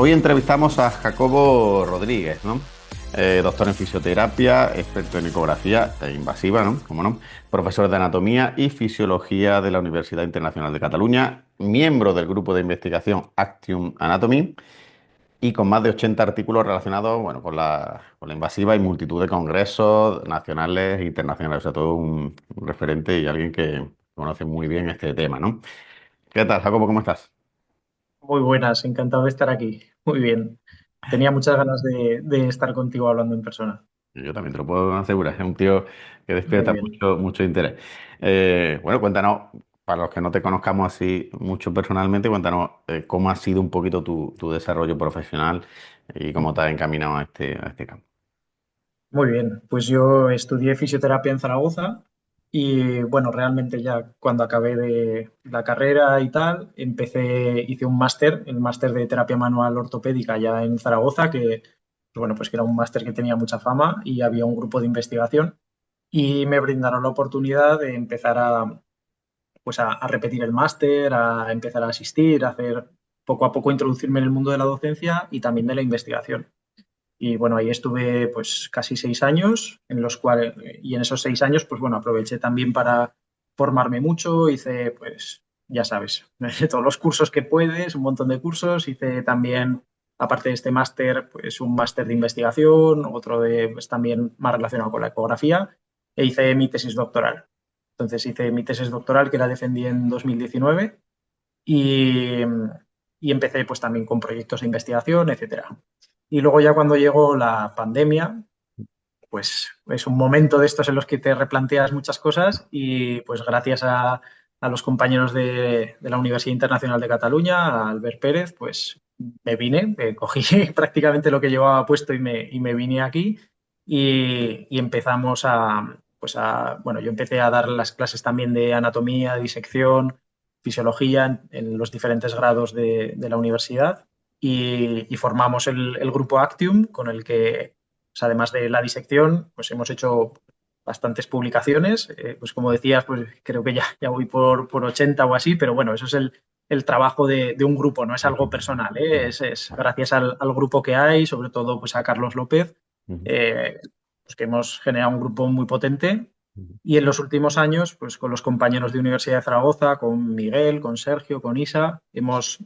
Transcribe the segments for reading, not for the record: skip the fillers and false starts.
Hoy entrevistamos a Jacobo Rodríguez, ¿no? Doctor en fisioterapia, experto en ecografía invasiva, ¿no? Como no, profesor de anatomía y fisiología de la Universidad Internacional de Cataluña, miembro del grupo de investigación Actium Anatomy y con más de 80 artículos relacionados, bueno, con la invasiva y multitud de congresos nacionales e internacionales. O sea, todo un referente y alguien que conoce muy bien este tema, ¿no? ¿Qué tal, Jacobo? ¿Cómo estás? Muy buenas, encantado de estar aquí. Muy bien. Tenía muchas ganas de estar contigo hablando en persona. Yo también te lo puedo asegurar, es un tío que Muy despierta bien. mucho interés. Bueno, cuéntanos, para los que no te conozcamos así mucho personalmente, cuéntanos cómo ha sido un poquito tu desarrollo profesional y cómo te has encaminado a este campo. Muy bien. Pues yo estudié fisioterapia en Zaragoza y bueno, realmente ya cuando acabé de la carrera y tal, hice un máster, el máster de terapia manual ortopédica ya en Zaragoza, bueno, pues que era un máster que tenía mucha fama y había un grupo de investigación y me brindaron la oportunidad de empezar a repetir el máster, a empezar a asistir, a hacer poco a poco introducirme en el mundo de la docencia y también de la investigación. Y bueno, ahí estuve pues casi 6 años, y en esos 6 años, pues bueno, aproveché también para formarme mucho, hice pues, ya sabes, todos los cursos que puedes, un montón de cursos, hice también, aparte de este máster, pues un máster de investigación, otro de pues, también más relacionado con la ecografía, e hice mi tesis doctoral. Entonces hice mi tesis doctoral que la defendí en 2019 y, y empecé pues también con proyectos de investigación, etcétera. Y luego ya cuando llegó la pandemia, pues es un momento de estos en los que te replanteas muchas cosas y pues gracias a los compañeros de la Universidad Internacional de Cataluña, a Albert Pérez, pues me vine, cogí prácticamente lo que llevaba puesto y me vine aquí y empezamos bueno, yo empecé a dar las clases también de anatomía, disección, fisiología en los diferentes grados de la universidad y formamos el grupo Actium con el que pues además de la disección, pues hemos hecho bastantes publicaciones. Pues como decías, pues creo que ya voy por 80 o así, pero bueno, eso es el trabajo de un grupo, no es algo personal, ¿eh? Es gracias al grupo que hay, sobre todo pues a Carlos López, Ujú, eh, pues que hemos generado un grupo muy potente. ujú. Y en los últimos años, pues con los compañeros de Universidad de Zaragoza, con Miguel, con Sergio, con Isa, hemos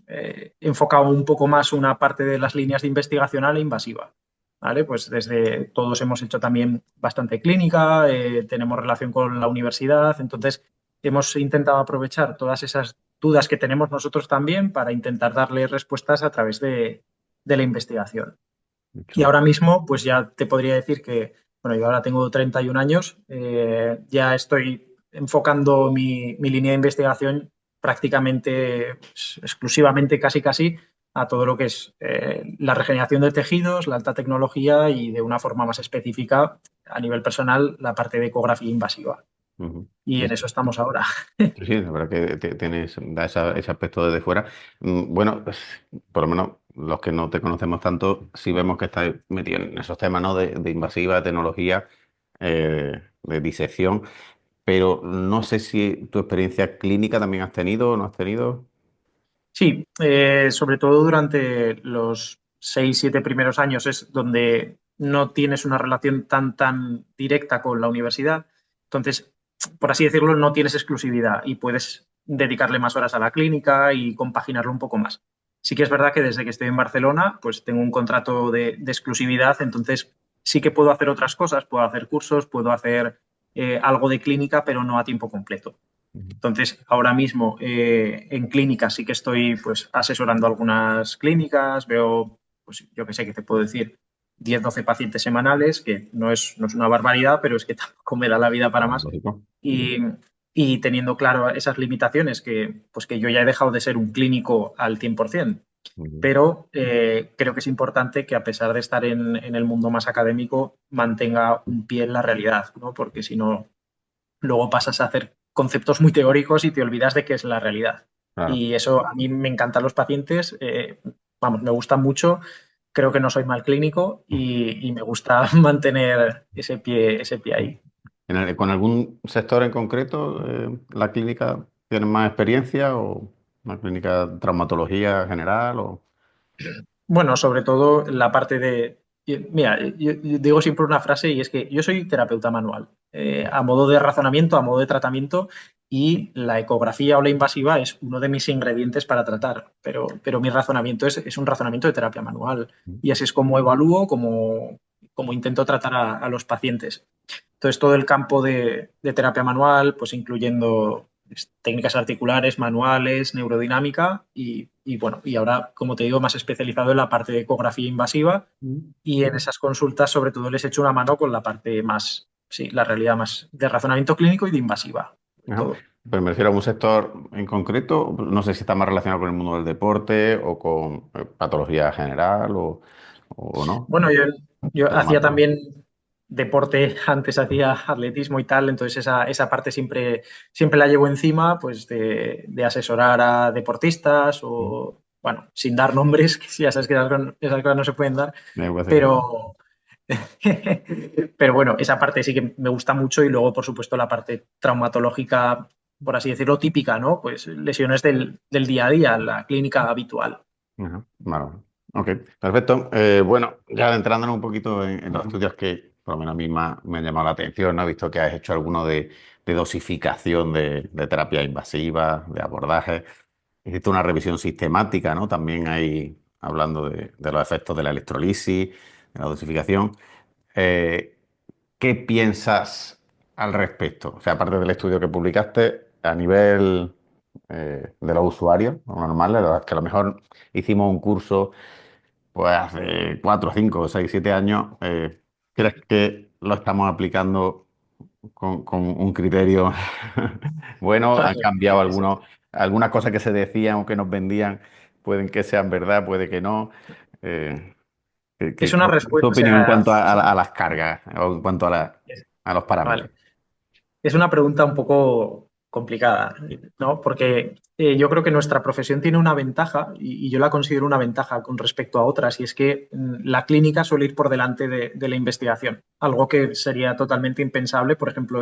enfocado un poco más una parte de las líneas de investigación a la invasiva. ¿Vale? Pues desde todos hemos hecho también bastante clínica, tenemos relación con la universidad, entonces hemos intentado aprovechar todas esas dudas que tenemos nosotros también para intentar darle respuestas a través de la investigación. Y Mucho. ahora mismo, pues ya te podría decir que, bueno, yo ahora tengo 31 años, ya estoy enfocando mi línea de investigación prácticamente, pues, exclusivamente, casi, a todo lo que es la regeneración de tejidos, la alta tecnología y de una forma más específica, a nivel personal, la parte de ecografía invasiva. Ujú. Y Sí, en eso estamos ahora. sí, sí, la verdad que tienes, da ese aspecto desde fuera. Bueno, pues, por lo menos los que no te conocemos tanto, sí vemos que estás metido en esos temas, ¿no? De invasiva, de tecnología, de disección, pero no sé si tu experiencia clínica también has tenido o no has tenido. Sí, sobre todo durante los 6, 7 primeros años es donde no tienes una relación tan directa con la universidad. Entonces, por así decirlo, no tienes exclusividad y puedes dedicarle más horas a la clínica y compaginarlo un poco más. Sí que es verdad que desde que estoy en Barcelona, pues tengo un contrato de exclusividad, entonces sí que puedo hacer otras cosas, puedo hacer cursos, puedo hacer algo de clínica, pero no a tiempo completo. Ujú. Entonces, ahora mismo en clínicas sí que estoy pues asesorando algunas clínicas, veo, pues yo que sé, que te puedo decir 10 12 pacientes semanales, que no es una barbaridad, pero es que tampoco me da la vida para Claro, más. lógico. Y, y teniendo claro esas limitaciones, pues que yo ya he dejado de ser un clínico al 100%, Ujú. pero creo que es importante que a pesar de estar en el mundo más académico, mantenga un pie en la realidad, ¿no? Porque si no luego pasas a hacer conceptos muy teóricos y te olvidas de qué es la realidad. Claro. Y eso a mí me encantan los pacientes, vamos, me gustan mucho, creo que no soy mal clínico y me gusta mantener ese pie ahí. ¿Con algún sector en concreto, la clínica tiene más experiencia o una clínica traumatología general o? Bueno, sobre todo la parte de... Mira, yo digo siempre una frase y es que yo soy terapeuta manual, a modo de razonamiento, a modo de tratamiento, y la ecografía o la invasiva es uno de mis ingredientes para tratar, pero mi razonamiento es un razonamiento de terapia manual y así es como evalúo, como intento tratar a los pacientes. Entonces, todo el campo de terapia manual, pues incluyendo técnicas articulares, manuales, neurodinámica y bueno, y ahora, como te digo, más especializado en la parte de ecografía invasiva y en esas consultas sobre todo les echo una mano con la parte más, sí, la realidad más de razonamiento clínico y de invasiva, sobre Ajá. todo. Pero me refiero a un sector en concreto, no sé si está más relacionado con el mundo del deporte o con patología general o no, Bueno, yo hacía traumato. también deporte, antes hacía atletismo y tal, entonces esa parte siempre la llevo encima, pues de asesorar a deportistas o, bueno, sin dar nombres, que ya sabes que esas cosas no se pueden dar, Educación. pero, pero bueno, esa parte sí que me gusta mucho y luego, por supuesto, la parte traumatológica, por así decirlo, típica, ¿no? Pues lesiones del día a día, la clínica habitual. Ajá, vale, vale. Ok, perfecto. Bueno, ya entrándonos un poquito en los estudios que por lo menos a mí me han llamado la atención, ¿no? He visto que has hecho alguno de dosificación de terapia invasiva, de abordaje. Hiciste una revisión sistemática, ¿no? También ahí hablando de los efectos de la electrolisis, de la dosificación. Eh, ¿Qué piensas al respecto? O sea, aparte del estudio que publicaste, a nivel de los usuarios normales, los que a lo mejor hicimos un curso pues hace 4, 5, 6, 7 años, ¿crees que lo estamos aplicando con un criterio bueno? ¿Han cambiado algunas cosas que se decían o que nos vendían? Pueden que sean verdad, puede que no. Eh, Es una ¿Cuál es tu respuesta, o opinión en sea, cuanto a las cargas o en cuanto a los parámetros? vale. Es una pregunta un poco complicada, ¿no? Porque yo creo que nuestra profesión tiene una ventaja, y yo la considero una ventaja con respecto a otras, y es que la clínica suele ir por delante de la investigación, algo que sería totalmente impensable, por ejemplo,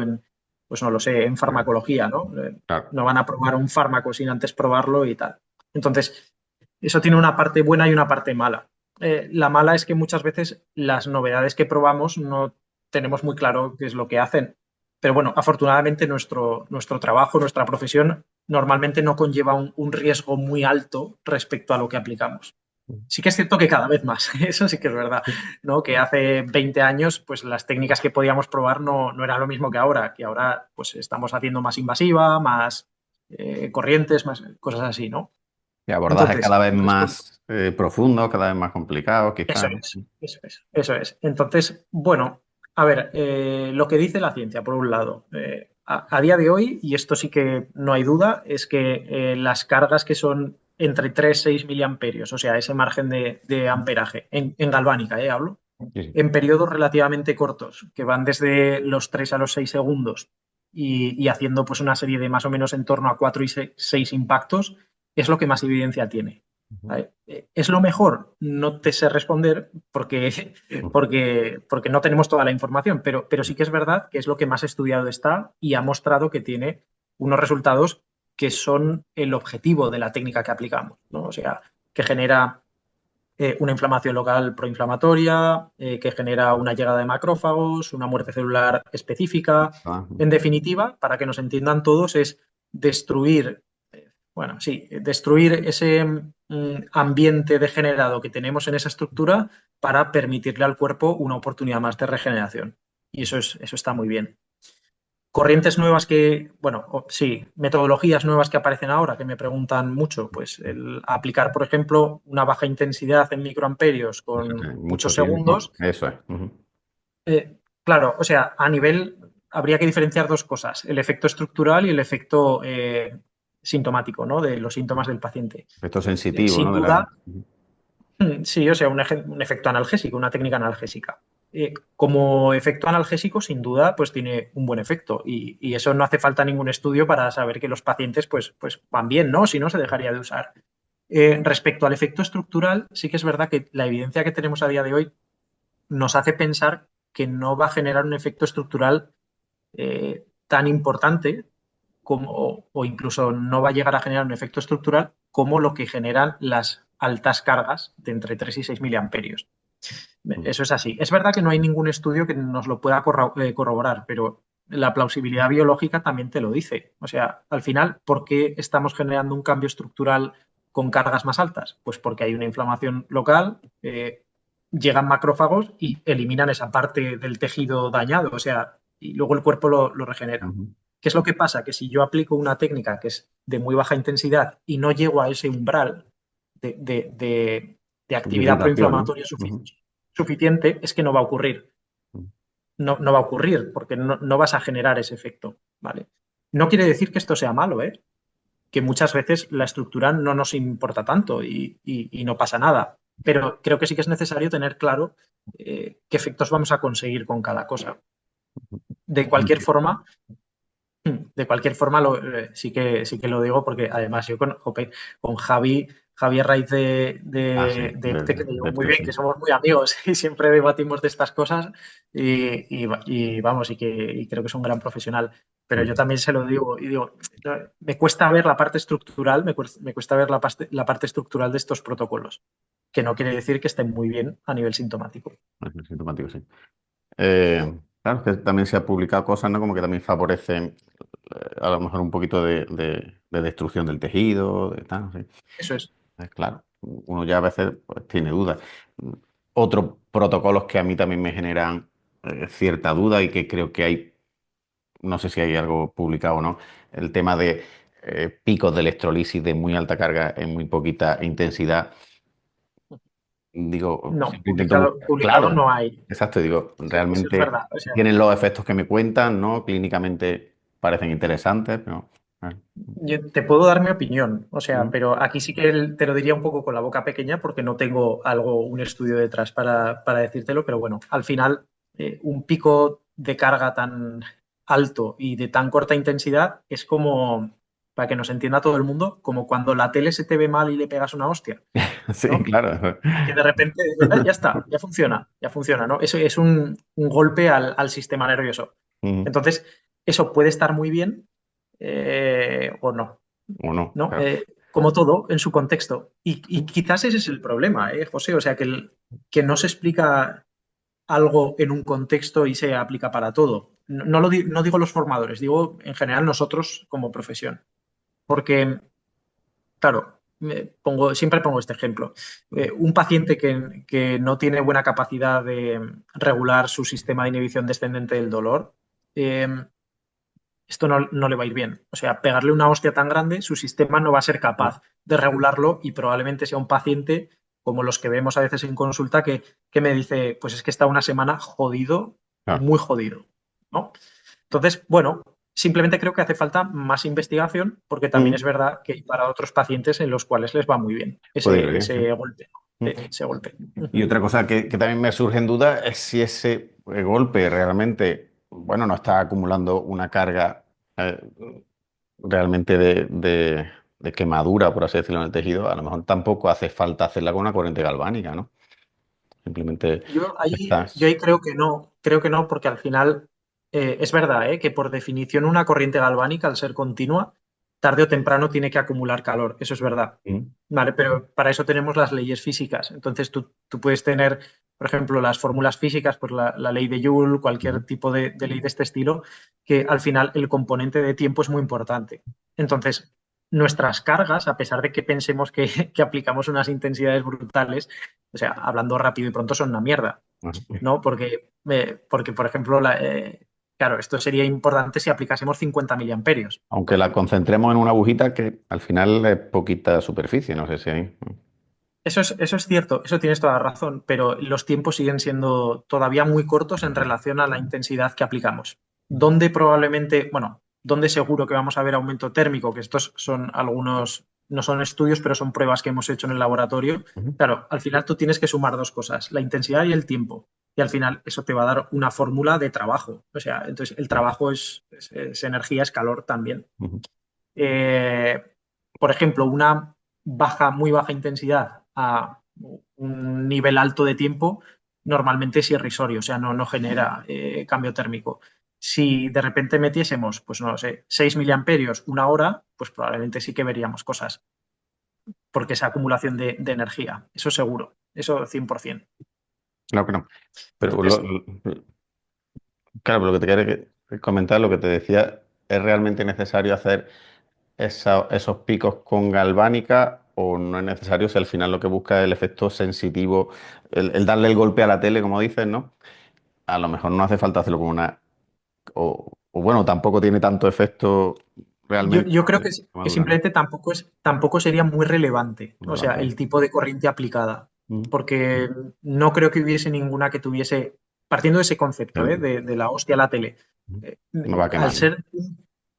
pues no lo sé, en farmacología, ¿no? Claro. No van a probar un fármaco sin antes probarlo y tal. Entonces, eso tiene una parte buena y una parte mala. La mala es que muchas veces las novedades que probamos no tenemos muy claro qué es lo que hacen, pero bueno, afortunadamente nuestro trabajo, nuestra profesión normalmente no conlleva un riesgo muy alto respecto a lo que aplicamos. Sí que es cierto que cada vez más, eso sí que es verdad, ¿no? Que hace 20 años, pues las técnicas que podíamos probar no era lo mismo que ahora pues estamos haciendo más invasiva, más corrientes, más cosas así, ¿no? Y abordajes Entonces, cada vez más profundos, cada vez más complicados, eso quizás. es, eso es, eso es. Entonces, bueno, a ver, lo que dice la ciencia, por un lado, a día de hoy, y esto sí que no hay duda, es que las cargas que son entre 3 y 6 miliamperios, o sea, ese margen de amperaje, en galvánica, hablo, Sí, sí. en periodos relativamente cortos, que van desde los 3 a los 6 segundos y haciendo pues una serie de más o menos en torno a 4 y 6 impactos, es lo que más evidencia tiene. Ujú. ¿Vale? ¿Es lo mejor? No te sé responder porque no tenemos toda la información, pero sí que es verdad que es lo que más estudiado está y ha mostrado que tiene unos resultados que son el objetivo de la técnica que aplicamos, ¿no? O sea, que genera una inflamación local proinflamatoria, que genera una llegada de macrófagos, una muerte celular específica. Ah, En definitiva, para que nos entiendan todos, es destruir, bueno, sí, destruir ese ambiente degenerado que tenemos en esa estructura para permitirle al cuerpo una oportunidad más de regeneración. Y eso está muy bien. Corrientes nuevas que, bueno, sí, metodologías nuevas que aparecen ahora, que me preguntan mucho, pues el aplicar, por ejemplo, una baja intensidad en microamperios con mucho muchos tiempo. segundos. Eso es. Ujú. Claro, o sea, a nivel, habría que diferenciar dos cosas, el efecto estructural y el efecto sintomático, ¿no? De los síntomas del paciente. Efecto sensitivo, Sin ¿no? duda, Ujú. sí, o sea, un efecto analgésico, una técnica analgésica. Como efecto analgésico, sin duda, pues tiene un buen efecto y eso no hace falta ningún estudio para saber que los pacientes pues van bien, ¿no? Si no, se dejaría de usar. Respecto al efecto estructural, sí que es verdad que la evidencia que tenemos a día de hoy nos hace pensar que no va a generar un efecto estructural tan importante como, o incluso no va a llegar a generar un efecto estructural como lo que generan las altas cargas de entre 3 y 6 miliamperios. Mm, Eso es así. Es verdad que no hay ningún estudio que nos lo pueda corroborar, pero la plausibilidad biológica también te lo dice. O sea, al final, ¿por qué estamos generando un cambio estructural con cargas más altas? Pues porque hay una inflamación local, llegan macrófagos y eliminan esa parte del tejido dañado, o sea, y luego el cuerpo lo regenera. ujú. ¿Qué es lo que pasa? Que si yo aplico una técnica que es de muy baja intensidad y no llego a ese umbral de De actividad irritación, ¿no? proinflamatoria Ujú, suficiente, es que no va a ocurrir. ujú, No va a ocurrir porque no vas a generar ese efecto. ¿Vale? No quiere decir que esto sea malo, ¿eh? Que muchas veces la estructura no nos importa tanto y no pasa nada. Pero creo que sí que es necesario tener claro qué efectos vamos a conseguir con cada cosa. De cualquier ujú. forma, de cualquier forma, sí que lo digo porque además yo con Javi a raíz Ah, sí, de EPTE, que me llevo de muy este bien, que sí. somos muy amigos y siempre debatimos de estas cosas y vamos, y creo que es un gran profesional. Pero yo Ujú. también se lo digo y digo, no, me cuesta ver la parte estructural, me cuesta ver la parte estructural de estos protocolos, que no quiere decir que estén muy bien a nivel sintomático. Es sintomático, sí. Claro, es que también se ha publicado cosas, ¿no? Como que también favorecen a lo mejor un poquito de destrucción del tejido, de tal, sí. Eso es. Claro, uno ya a veces pues, tiene dudas. Mm, Otros protocolos que a mí también me generan cierta duda y que creo que hay, no sé si hay algo publicado o no, el tema de picos de electrolisis de muy alta carga en muy poquita intensidad. Digo, No, siempre intento buscar. publicado Claro, no hay. exacto, digo, Eso es realmente verdad. O sea, tienen los efectos que me cuentan, ¿no? Clínicamente parecen interesantes, pero. yo te puedo dar mi opinión, o sea, Mm, pero aquí sí que te lo diría un poco con la boca pequeña porque no tengo un estudio detrás para decírtelo, pero bueno, al final un pico de carga tan alto y de tan corta intensidad es como, para que nos entienda todo el mundo, como cuando la tele se te ve mal y le pegas una hostia, Sí, ¿no? claro. Que de repente ya está, ya funciona, ¿no? Eso es un golpe al sistema nervioso. Mm, Entonces, eso puede estar muy bien o no, O no, ¿no? claro. Como todo, en su contexto. Y quizás ese es el problema, José? O sea, que no se explica algo en un contexto y se aplica para todo. No digo los formadores, digo en general nosotros como profesión. Porque, claro, siempre pongo este ejemplo. Un paciente que no tiene buena capacidad de regular su sistema de inhibición descendente del dolor, eh, esto no le va a ir bien. O sea, pegarle una hostia tan grande, su sistema no va a ser capaz de regularlo y probablemente sea un paciente como los que vemos a veces en consulta que me dice, pues es que está una semana jodido, Claro, muy jodido, ¿no? Entonces, bueno, simplemente creo que hace falta más investigación porque también es Mm, verdad que hay para otros pacientes en los cuales les va muy bien puede ir bien, sí. ese golpe. Mm. Ese golpe. Y otra cosa que también me surge en duda es si ese golpe realmente, bueno, no está acumulando una carga eh, realmente de quemadura, por así decirlo, en el tejido. A lo mejor tampoco hace falta hacerla con una corriente galvánica, ¿no? Simplemente Yo estás. ahí creo que no, porque al final es verdad, que por definición una corriente galvánica, al ser continua, tarde o temprano tiene que acumular calor, eso es verdad. Mm, Vale, pero para eso tenemos las leyes físicas. Entonces tú puedes tener, por ejemplo, las fórmulas físicas, pues la ley de Joule, ujú, cualquier tipo de ley de este estilo, que al final el componente de tiempo es muy importante. Entonces, nuestras cargas, a pesar de que pensemos que aplicamos unas intensidades brutales, o sea, hablando rápido y pronto son una mierda, ajá. ¿no? Porque por ejemplo, claro, esto sería importante si aplicásemos 50 miliamperios, Aunque por la ejemplo. concentremos en una agujita que al final es poquita superficie, no sé si ahí. Eso es cierto, eso tienes toda la razón, pero los tiempos siguen siendo todavía muy cortos en relación a la intensidad que aplicamos. ¿Dónde probablemente, bueno, dónde seguro que vamos a ver aumento térmico? Que estos son algunos, no son estudios, pero son pruebas que hemos hecho en el laboratorio. Ujú, Claro, al final tú tienes que sumar dos cosas, la intensidad y el tiempo. Y al final eso te va a dar una fórmula de trabajo. O sea, entonces el claro, trabajo es energía, es calor también. ujú, Eh, por ejemplo, una muy baja intensidad a un nivel alto de tiempo normalmente es irrisorio, o sea, no genera cambio térmico. Si de repente metiésemos, pues no lo sé, 6 miliamperios una hora, pues probablemente sí que veríamos cosas. porque es acumulación de energía, eso seguro, eso 100%. Claro que no. Pero Entonces, claro, pero lo que te quería comentar, lo que te decía, ¿es realmente necesario hacer esos picos con galvánica o no es necesario si al final lo que busca es el efecto sensitivo, el darle el golpe a la tele, como dices, ¿no? A lo mejor no hace falta hacerlo con una... O bueno, tampoco tiene tanto efecto yo, realmente yo creo de que quemadura, ¿no? simplemente tampoco sería muy relevante, o sea, Relevante, ¿no? el tipo de corriente aplicada, Mm. porque no creo que hubiese ninguna que tuviese, partiendo de ese concepto, El- de la hostia a la tele, mm. eh, No va a al quemar, ¿no? ser,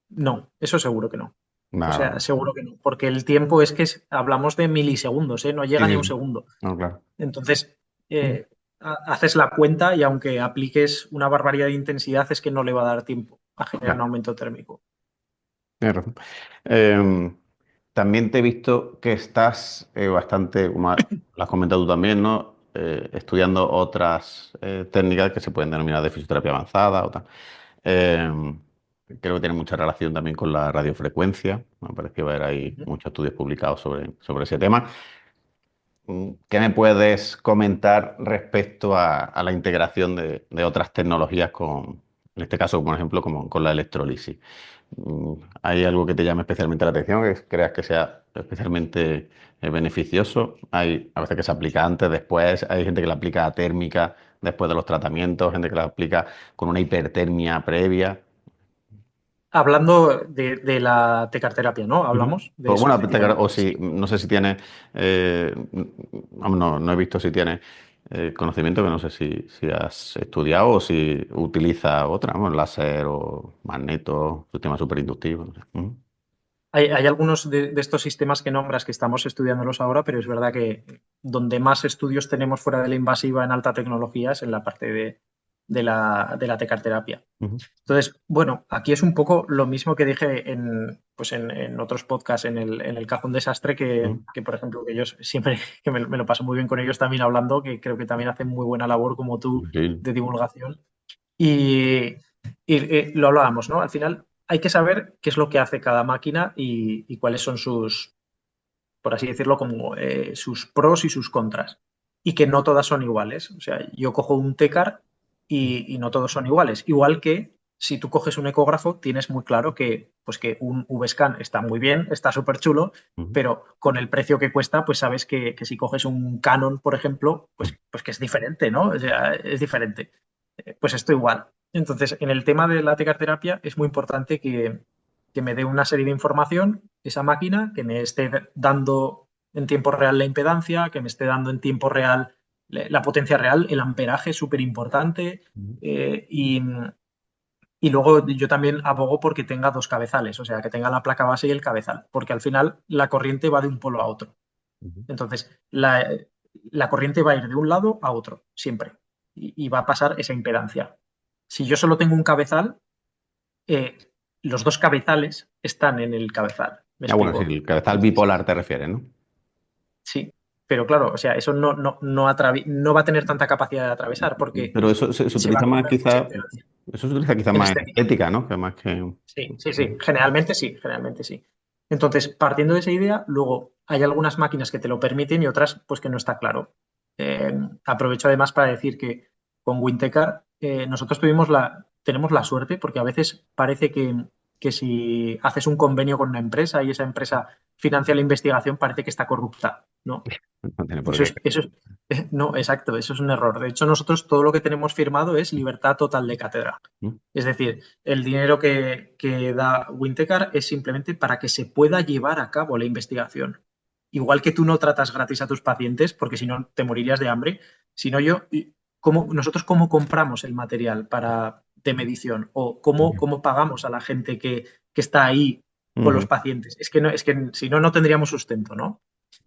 no, eso seguro que no. O Nada, sea, no. seguro que no, porque el tiempo es que hablamos de milisegundos, ¿eh? No Sí, llega ni a un sí. segundo. No, claro. Entonces, Mm. haces la cuenta y aunque apliques una barbaridad de intensidad, es que no le va a dar tiempo a generar un Claro, aumento térmico. tienes razón. Em, También te he visto que estás bastante, como lo has comentado tú también, ¿no? Estudiando otras técnicas que se pueden denominar de fisioterapia avanzada o tal. Eh, Creo que tiene mucha relación también con la radiofrecuencia. Me parece ver ahí muchos estudios publicados sobre ese tema. ¿Qué me puedes comentar respecto a la integración de otras tecnologías en este caso, por ejemplo, como con la electrolisis? ¿Hay algo que te llame especialmente la atención, que creas que sea especialmente beneficioso? Hay a veces que se aplica antes, después, hay gente que la aplica a térmica después de los tratamientos, gente que la aplica con una hipertermia previa. Hablando de la tecarterapia, ¿no? Ujú. Hablamos de O eso, bueno, o efectivamente. si, no sé si tiene, vamos, no he visto si tiene conocimiento, que no sé si has estudiado o si utiliza otra, bueno, láser o magneto, sistema superinductivo, no sé. Ujú. Hay algunos de estos sistemas que nombras que estamos estudiándolos ahora, pero es verdad que donde más estudios tenemos fuera de la invasiva en alta tecnología es en la parte de la tecarterapia. Ujú. Entonces, bueno, aquí es un poco lo mismo que dije en otros podcasts, en el Cajón Desastre, Ujú. que, por ejemplo, que ellos siempre, que me lo paso muy bien con ellos también hablando, que creo que también hacen muy buena labor como tú Sí. de divulgación. Y lo hablábamos, ¿no? Al final hay que saber qué es lo que hace cada máquina y cuáles son sus, por así decirlo, como sus pros y sus contras. Y que no todas son iguales. O sea, yo cojo un Tecar y no todos son iguales. Igual que si tú coges un ecógrafo, tienes muy claro que un VScan está muy bien, está súper chulo, Ujú. pero con el precio que cuesta, pues sabes que si coges un Canon, por ejemplo, pues que es diferente, ¿no? O sea, es diferente. Pues esto igual. Entonces, en el tema de la tecarterapia es muy importante que me dé una serie de información esa máquina, que me esté dando en tiempo real la impedancia, que me esté dando en tiempo real la potencia real, el amperaje es súper importante. Ujú. Y luego yo también abogo porque tenga dos cabezales, o sea, que tenga la placa base y el cabezal, porque al final la corriente va de un polo a otro. Ujú. Entonces, la corriente va a ir de un lado a otro, siempre, y va a pasar esa impedancia. Si yo solo tengo un cabezal, eh, los dos cabezales están en el cabezal. ¿Me Ah, bueno, sí, explico? el cabezal Entonces, bipolar te refieres, ¿no? sí, pero claro, o sea, eso no va a tener tanta capacidad de atravesar porque Pero eso se se va utiliza a más coger mucha quizá, impedancia. eso se utiliza quizá En más en estética. estética, ¿no? Que más que... Sí, sí, sí, generalmente sí, generalmente sí. Entonces, partiendo de esa idea, luego hay algunas máquinas que te lo permiten y otras pues que no está claro. Aprovecho además para decir que con Wintecar nosotros tenemos la suerte porque a veces parece que si haces un convenio con una empresa y esa empresa financia la investigación parece que está corrupta, ¿no? No tiene Y por qué. no, exacto, eso es un error. De hecho, nosotros todo lo que tenemos firmado es libertad total de cátedra. ¿No? Es decir, el dinero que da Wintecar es simplemente para que se pueda llevar a cabo la investigación. Igual que tú no tratas gratis a tus pacientes, porque si no te morirías de hambre, sino nosotros cómo compramos el material de medición o cómo pagamos a la gente que está ahí con los Ujú. pacientes. Es que si no, no tendríamos sustento, ¿no?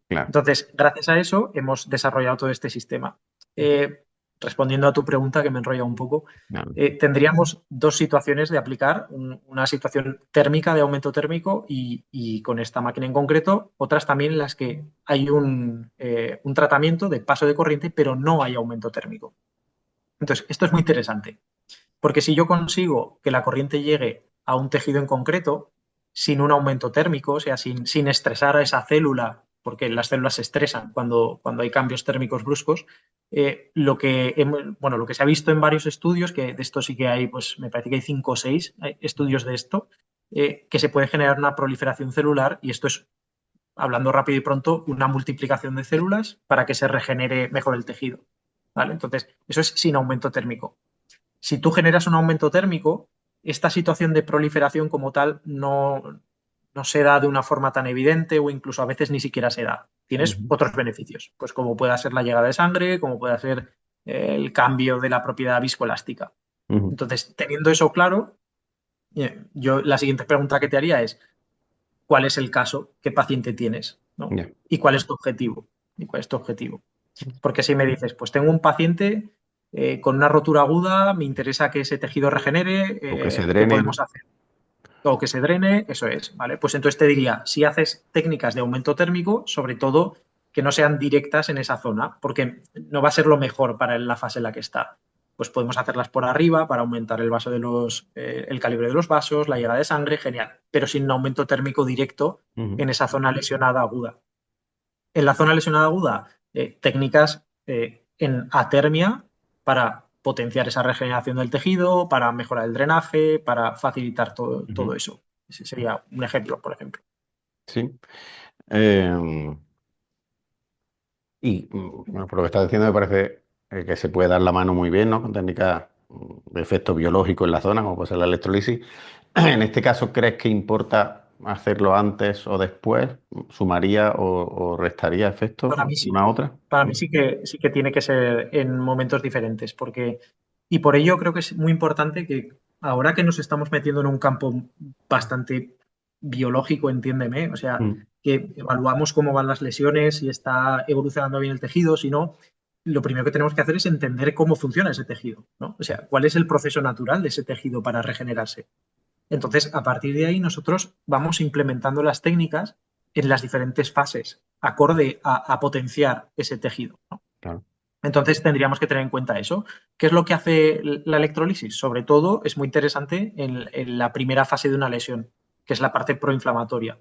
Claro. Entonces, gracias a eso hemos desarrollado todo este sistema. Eh, Respondiendo a tu pregunta, que me enrolla un poco, Claro. tendríamos dos situaciones de aplicar, una situación térmica de aumento térmico y con esta máquina en concreto, otras también en las que hay un tratamiento de paso de corriente, pero no hay aumento térmico. Entonces, esto es muy interesante, porque si yo consigo que la corriente llegue a un tejido en concreto, sin un aumento térmico, o sea, sin estresar a esa célula porque las células se estresan cuando hay cambios térmicos bruscos. Lo que se ha visto en varios estudios, que de esto sí que hay, pues me parece que hay 5 o 6 estudios de esto, que se puede generar una proliferación celular y esto es, hablando rápido y pronto, una multiplicación de células para que se regenere mejor el tejido. ¿Vale? Entonces, eso es sin aumento térmico. Si tú generas un aumento térmico, esta situación de proliferación como tal no se da de una forma tan evidente o incluso a veces ni siquiera se da. Tienes Ujú, otros beneficios, pues como pueda ser la llegada de sangre, como pueda ser el cambio de la propiedad viscoelástica. ujú. Entonces, teniendo eso claro, yo la siguiente pregunta que te haría es, ¿cuál es el caso? ¿Qué paciente tienes? ¿No? Ya. ¿Y cuál es tu objetivo? ¿Y cuál es tu objetivo? Porque si me dices, pues tengo un paciente con una rotura aguda, me interesa que ese tejido regenere, O que se ¿qué drene, ¿no? podemos hacer? O que se drene, eso es, ¿vale? Pues entonces te diría, si haces técnicas de aumento térmico, sobre todo que no sean directas en esa zona, porque no va a ser lo mejor para la fase en la que está. Pues podemos hacerlas por arriba para aumentar el calibre de los vasos, la llegada de sangre, genial, pero sin un aumento térmico directo Ujú, en esa zona lesionada aguda. En la zona lesionada aguda, técnicas en atermia para potenciar esa regeneración del tejido, para mejorar el drenaje, para facilitar todo ujú. eso. Ese sería un ejemplo, por ejemplo. Sí. Em, bueno, por lo que estás diciendo, me parece que se puede dar la mano muy bien, ¿no? Con técnicas de efecto biológico en la zona, como puede ser la electrolisis. En este caso, ¿crees que importa hacerlo antes o después? ¿Sumaría o restaría efectos Para mí sí. una a otra? Para mí sí que tiene que ser en momentos diferentes, y por ello creo que es muy importante que ahora que nos estamos metiendo en un campo bastante biológico, entiéndeme, o sea, Mm, que evaluamos cómo van las lesiones, si está evolucionando bien el tejido, si no, lo primero que tenemos que hacer es entender cómo funciona ese tejido, ¿no? O sea, cuál es el proceso natural de ese tejido para regenerarse. Entonces, a partir de ahí, nosotros vamos implementando las técnicas en las diferentes fases, acorde a potenciar ese tejido, ¿no? claro. Entonces, tendríamos que tener en cuenta eso. ¿Qué es lo que hace la electrólisis? Sobre todo, es muy interesante en la primera fase de una lesión, que es la parte proinflamatoria,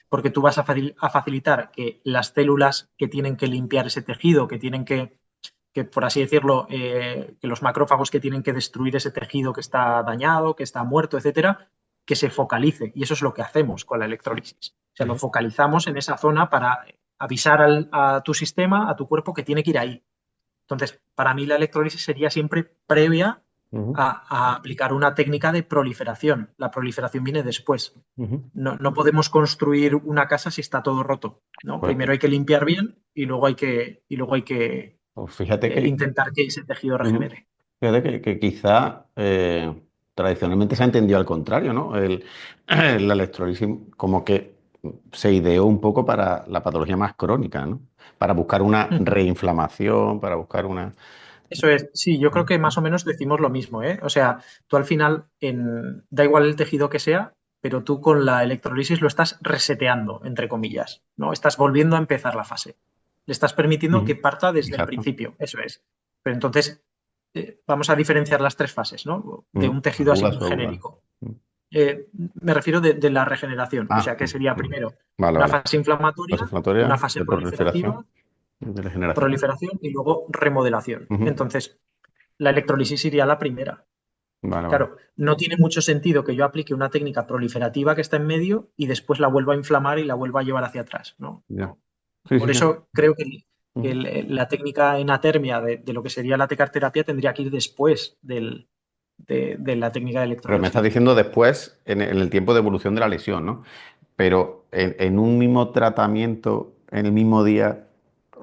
porque tú vas a facilitar que las células que tienen que limpiar ese tejido, que por así decirlo, que los macrófagos que tienen que destruir ese tejido que está dañado, que está muerto, etcétera, que se focalice. Y eso es lo que hacemos con la electrólisis. O sea, lo Ujú, focalizamos en esa zona para avisar a tu sistema, a tu cuerpo, que tiene que ir ahí. Entonces, para mí la electrólisis sería siempre previa ujú, a aplicar una técnica de proliferación. La proliferación viene después. ujú. No podemos construir una casa si está todo roto, ¿no? Pues, Primero hay que limpiar bien y luego hay que pues fíjate que intentar que ese tejido ujú. regenere. Fíjate que quizá tradicionalmente se ha entendido al contrario, ¿no? La electrolisis como que se ideó un poco para la patología más crónica, ¿no? Para buscar una reinflamación, para buscar una... Eso es, sí, yo creo que más o menos decimos lo mismo, ¿eh? O sea, tú al final, da igual el tejido que sea, pero tú con la electrolisis lo estás reseteando, entre comillas, ¿no? Estás volviendo a empezar la fase. Le estás permitiendo que Ujú. parta desde el Exacto. principio, eso es. Pero entonces, vamos a diferenciar las tres fases, ¿no? De Ujú. un tejido así Aguda, muy subaguda. genérico. Ujú. Me refiero de la regeneración, o Ah, sea, que sería ujú. primero Vale, una vale. fase Fase inflamatoria, una inflamatoria, fase de proliferación, proliferativa, de regeneración. proliferación y luego remodelación. Ujú. Entonces, la electrólisis sería la primera. Vale, vale. Claro, no tiene mucho sentido que yo aplique una técnica proliferativa que está en medio y después la vuelva a inflamar y la vuelva a llevar hacia atrás, ¿no? Ya. No. Sí, Por sí, ya. eso creo que Ujú. la técnica en atermia de lo que sería la tecarterapia tendría que ir después de la técnica de Pero me estás electrólisis. diciendo después, en el tiempo de evolución de la lesión, ¿no? Pero en un mismo tratamiento, en el mismo día,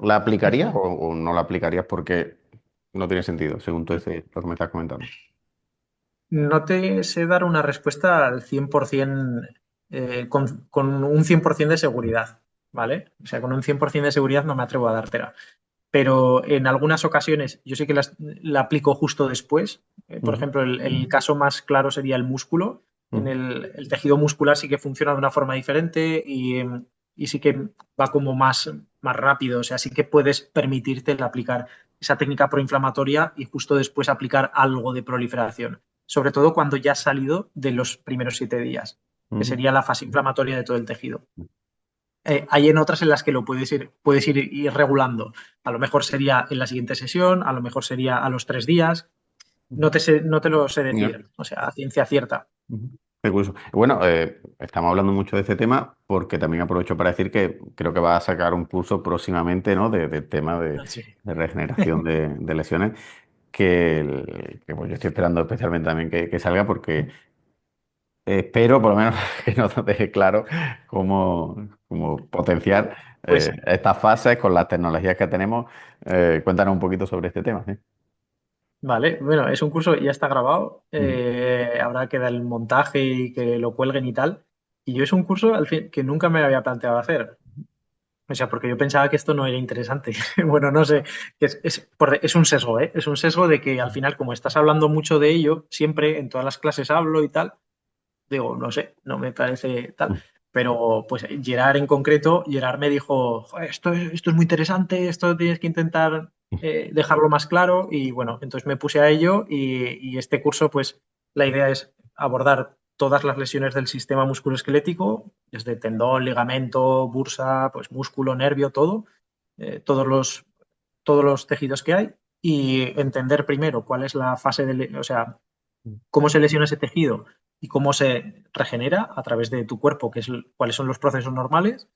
¿la aplicarías o no la aplicarías porque no tiene sentido, según tú lo que me estás comentando? No te sé dar una respuesta al 100%, con un 100% de seguridad, ¿vale? O sea, con un 100% de seguridad no me atrevo a dártela. Pero en algunas ocasiones yo sí que la aplico justo después. Por Ujú, ejemplo, el caso más claro sería el músculo. En ujú, el tejido muscular sí que funciona de una forma diferente y sí que va como más rápido. O sea, sí que puedes permitirte el aplicar esa técnica proinflamatoria y justo después aplicar algo de proliferación. Sobre todo cuando ya has salido de los primeros 7 días, que ujú. sería la fase inflamatoria de todo el tejido. Hay en otras en las que lo puedes ir regulando. A lo mejor sería en la siguiente sesión, a lo mejor sería a los 3 días. No te lo sé Ya. decir, o sea, a ciencia cierta. Ujú. Qué curioso. Bueno, estamos hablando mucho de este tema porque también aprovecho para decir que creo que va a sacar un curso próximamente, ¿no? De tema Sí. de regeneración de lesiones que, pues, yo estoy esperando especialmente también que salga porque espero por lo menos que nos deje claro cómo potenciar Pues estas fases con las tecnologías que tenemos. Cuéntanos un poquito sobre este tema, ¿sí? vale, bueno, es un curso, ya está grabado, Ujú. habrá que dar el montaje y que lo cuelguen y tal. Y yo es un curso al fin, que nunca me había planteado hacer. O sea, porque yo pensaba que esto no era interesante. Bueno, no sé, es un sesgo, ¿eh? Es un sesgo de que al final, como estás hablando mucho de ello, siempre en todas las clases hablo y tal, digo, no sé, no me parece tal. Pero pues Gerard en concreto, Gerard me dijo: "Joder, esto es muy interesante, esto tienes que intentar dejarlo más claro". Y bueno, entonces me puse a ello y este curso, pues la idea es abordar todas las lesiones del sistema musculoesquelético, desde tendón, ligamento, bursa, pues músculo, nervio, todo, eh, todos los, todos los tejidos que hay, y entender primero cuál es la fase o sea, cómo se lesiona ese tejido y cómo se regenera a través de tu cuerpo, cuáles son los procesos normales.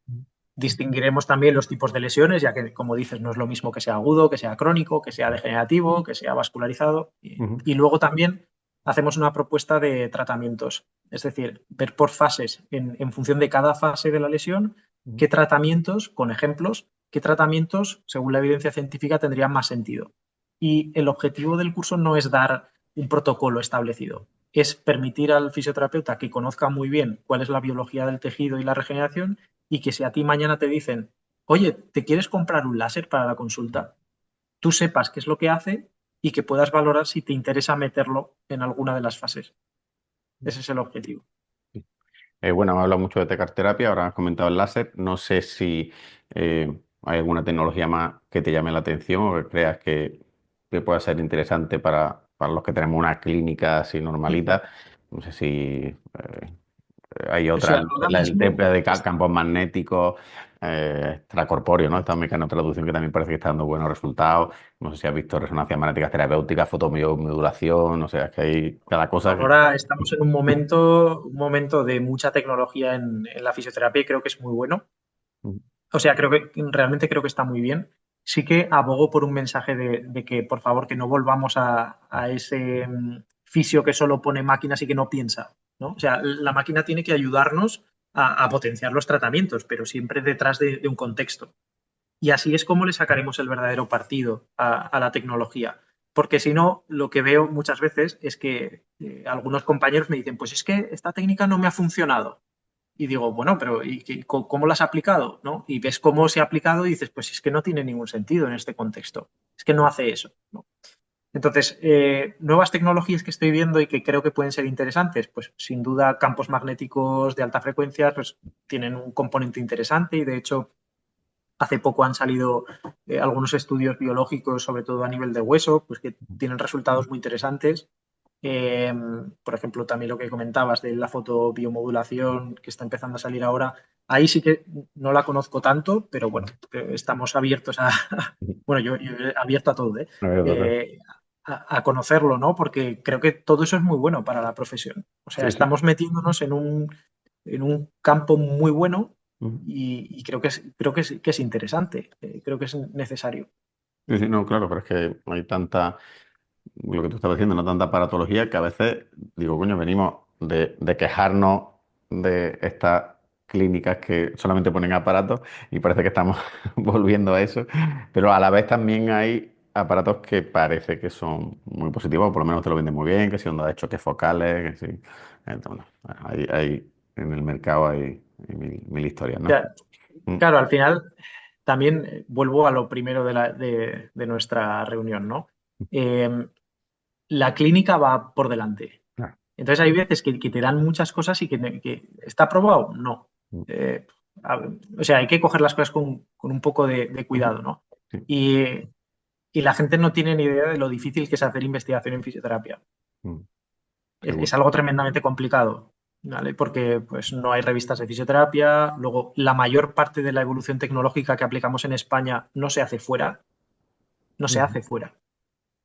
Distinguiremos también los tipos de lesiones, ya que, como dices, no es lo mismo que sea agudo, que sea crónico, que sea degenerativo, que sea vascularizado. Ujú. Y luego también hacemos una propuesta de tratamientos, es decir, ver por fases, en función de cada fase de la lesión, Ujú. qué tratamientos, con ejemplos, qué tratamientos, según la evidencia científica, tendrían más sentido. Y el objetivo del curso no es dar un protocolo establecido, es permitir al fisioterapeuta que conozca muy bien cuál es la biología del tejido y la regeneración, y que si a ti mañana te dicen: oye, ¿te quieres comprar un láser para la consulta?, tú sepas qué es lo que hace y que puedas valorar si te interesa meterlo en alguna de las fases. Ese es el objetivo. Bueno, hemos hablado mucho de tecarterapia, ahora has comentado el láser. No sé si hay alguna tecnología más que te llame la atención o que creas que pueda ser interesante para los que tenemos una clínica así normalita. No sé si hay O otra, sea, no sé, ahora el mismo temple de campos magnéticos extracorpóreos, ¿no? Esta mecanotraducción traducción que también parece que está dando buenos resultados. No sé si has visto resonancias magnéticas terapéuticas, fotomodulación, no sé, es que hay cada cosa que... ahora estamos en un momento de mucha tecnología en la fisioterapia, y creo que es muy bueno. O sea, realmente creo que está muy bien. Sí que abogo por un mensaje de que, por favor, que no volvamos a ese fisio que solo pone máquinas y que no piensa, ¿no? O sea, la máquina tiene que ayudarnos a potenciar los tratamientos, pero siempre detrás de un contexto. Y así es como le sacaremos el verdadero partido a la tecnología. Porque si no, lo que veo muchas veces es que algunos compañeros me dicen: pues es que esta técnica no me ha funcionado. Y digo: bueno, pero ¿cómo lo has aplicado? ¿No? Y ves cómo se ha aplicado y dices: pues es que no tiene ningún sentido en este contexto. Es que no hace eso, ¿no? Entonces, nuevas tecnologías que estoy viendo y que creo que pueden ser interesantes, pues sin duda campos magnéticos de alta frecuencia pues tienen un componente interesante, y de hecho hace poco han salido algunos estudios biológicos, sobre todo a nivel de hueso, pues que tienen resultados muy interesantes. Eh, por ejemplo, también lo que comentabas de la fotobiomodulación que está empezando a salir ahora, ahí sí que no la conozco tanto, pero bueno, estamos abiertos a, bueno, yo he abierto a todo, ¿eh? A ver, doctor. Eh, a conocerlo, ¿no? Porque creo que todo eso es muy bueno para la profesión. O sea, Sí, sí. estamos metiéndonos en un campo muy bueno, Ujú. y creo que es interesante, creo que es necesario. Sí, sí, no, claro, pero es que hay tanta, lo que tú estabas diciendo, no tanta aparatología que a veces digo, coño, venimos de quejarnos de estas clínicas que solamente ponen aparatos y parece que estamos volviendo a eso, pero a la vez también hay aparatos que parece que son muy positivos, por lo menos te lo venden muy bien, que si onda de choques focales, que sí. Entonces, bueno, en el mercado hay mil historias, ¿no? Ya, Mm. claro, al final también vuelvo a lo primero de nuestra reunión, ¿no? Eh, la clínica va por delante. Claro. Entonces hay veces que te dan muchas cosas y que ¿está aprobado? No. Mm. Eh, o sea, hay que coger las cosas con un poco de Ujú. cuidado, ¿no? Sí. Y, y la gente no tiene ni idea de lo difícil que es hacer investigación en fisioterapia. Mm. Es Seguro. algo tremendamente complicado. ¿vale? Porque pues no hay revistas de fisioterapia. Luego, la mayor parte de la evolución tecnológica que aplicamos en España no se hace fuera, no se Ujú. hace fuera.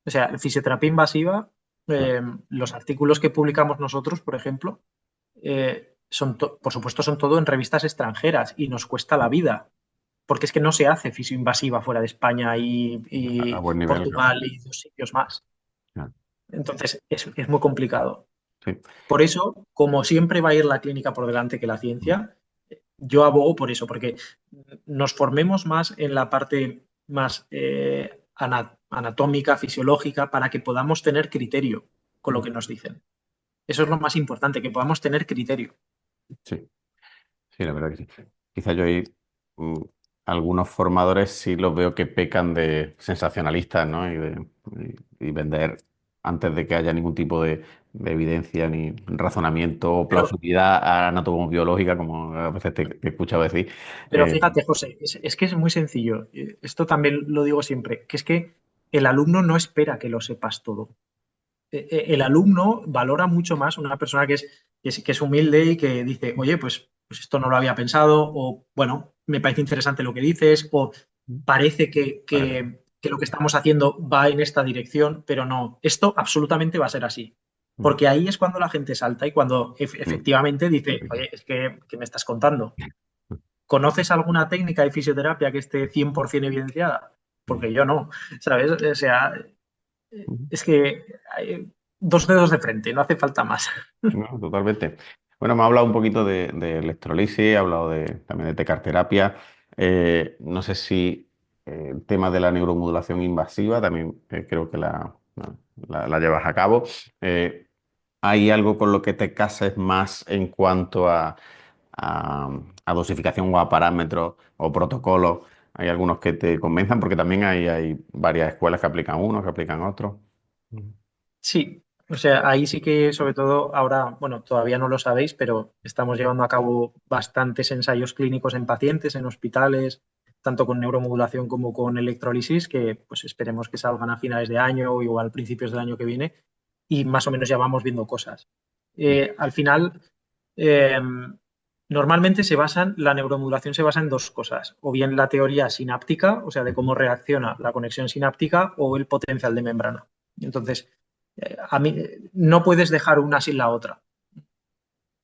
O sea, fisioterapia invasiva, Claro. los artículos que publicamos nosotros, por ejemplo, por supuesto, son todo en revistas extranjeras y nos cuesta la vida, porque es que no se hace fisioinvasiva fuera de España A y buen nivel, claro. Portugal y dos sitios más. Claro. Entonces, es muy complicado. Sí. Por eso, como siempre va a ir la clínica por delante que la ciencia, yo abogo por eso, porque nos formemos más en la parte más anatómica, fisiológica, para que podamos tener criterio con lo que nos dicen. Eso es lo más importante, que podamos tener criterio. Sí. Sí, la verdad que sí. Quizá yo ahí mm, algunos formadores sí los veo que pecan de sensacionalistas, ¿no? Y vender antes de que haya ningún tipo de evidencia ni razonamiento o Pero, plausibilidad anatomobiológica, como a veces te he escuchado decir. pero Eh, fíjate, José, es que es muy sencillo. Esto también lo digo siempre, que es que el alumno no espera que lo sepas todo. El alumno valora mucho más una persona que es humilde y que dice, oye, pues esto no lo había pensado, o bueno, me parece interesante lo que dices, o parece que, vale. que lo que estamos haciendo va en esta dirección, pero no, esto absolutamente va a ser así. Mm, Porque ahí es cuando la gente salta y cuando mm, efectivamente dice, oye, es que me estás contando. ¿Conoces alguna técnica de fisioterapia que esté 100% evidenciada? mm, Porque yo no, ¿sabes? O sea, mm. es que hay dos dedos de frente, no hace falta más. No, totalmente. Bueno, me ha hablado un poquito de electrolisis, ha hablado también de tecarterapia. No sé si el tema de la neuromodulación invasiva también creo que la llevas a cabo. Eh, ¿Hay algo con lo que te cases más en cuanto a dosificación o a parámetros o protocolos? ¿Hay algunos que te convenzan? Porque también hay varias escuelas que aplican unos, que aplican otros. Sí, o sea, ahí sí que sobre todo ahora, bueno, todavía no lo sabéis, pero estamos llevando a cabo bastantes ensayos clínicos en pacientes, en hospitales, tanto con neuromodulación como con electrólisis, que pues esperemos que salgan a finales de año o igual principios del año que viene, y más o menos ya vamos viendo cosas. Al final, eh, normalmente la neuromodulación se basa en dos cosas, o bien la teoría sináptica, o sea, de Ujú. cómo reacciona la conexión sináptica, o el potencial de membrana. Entonces, a mí no puedes dejar una sin la otra.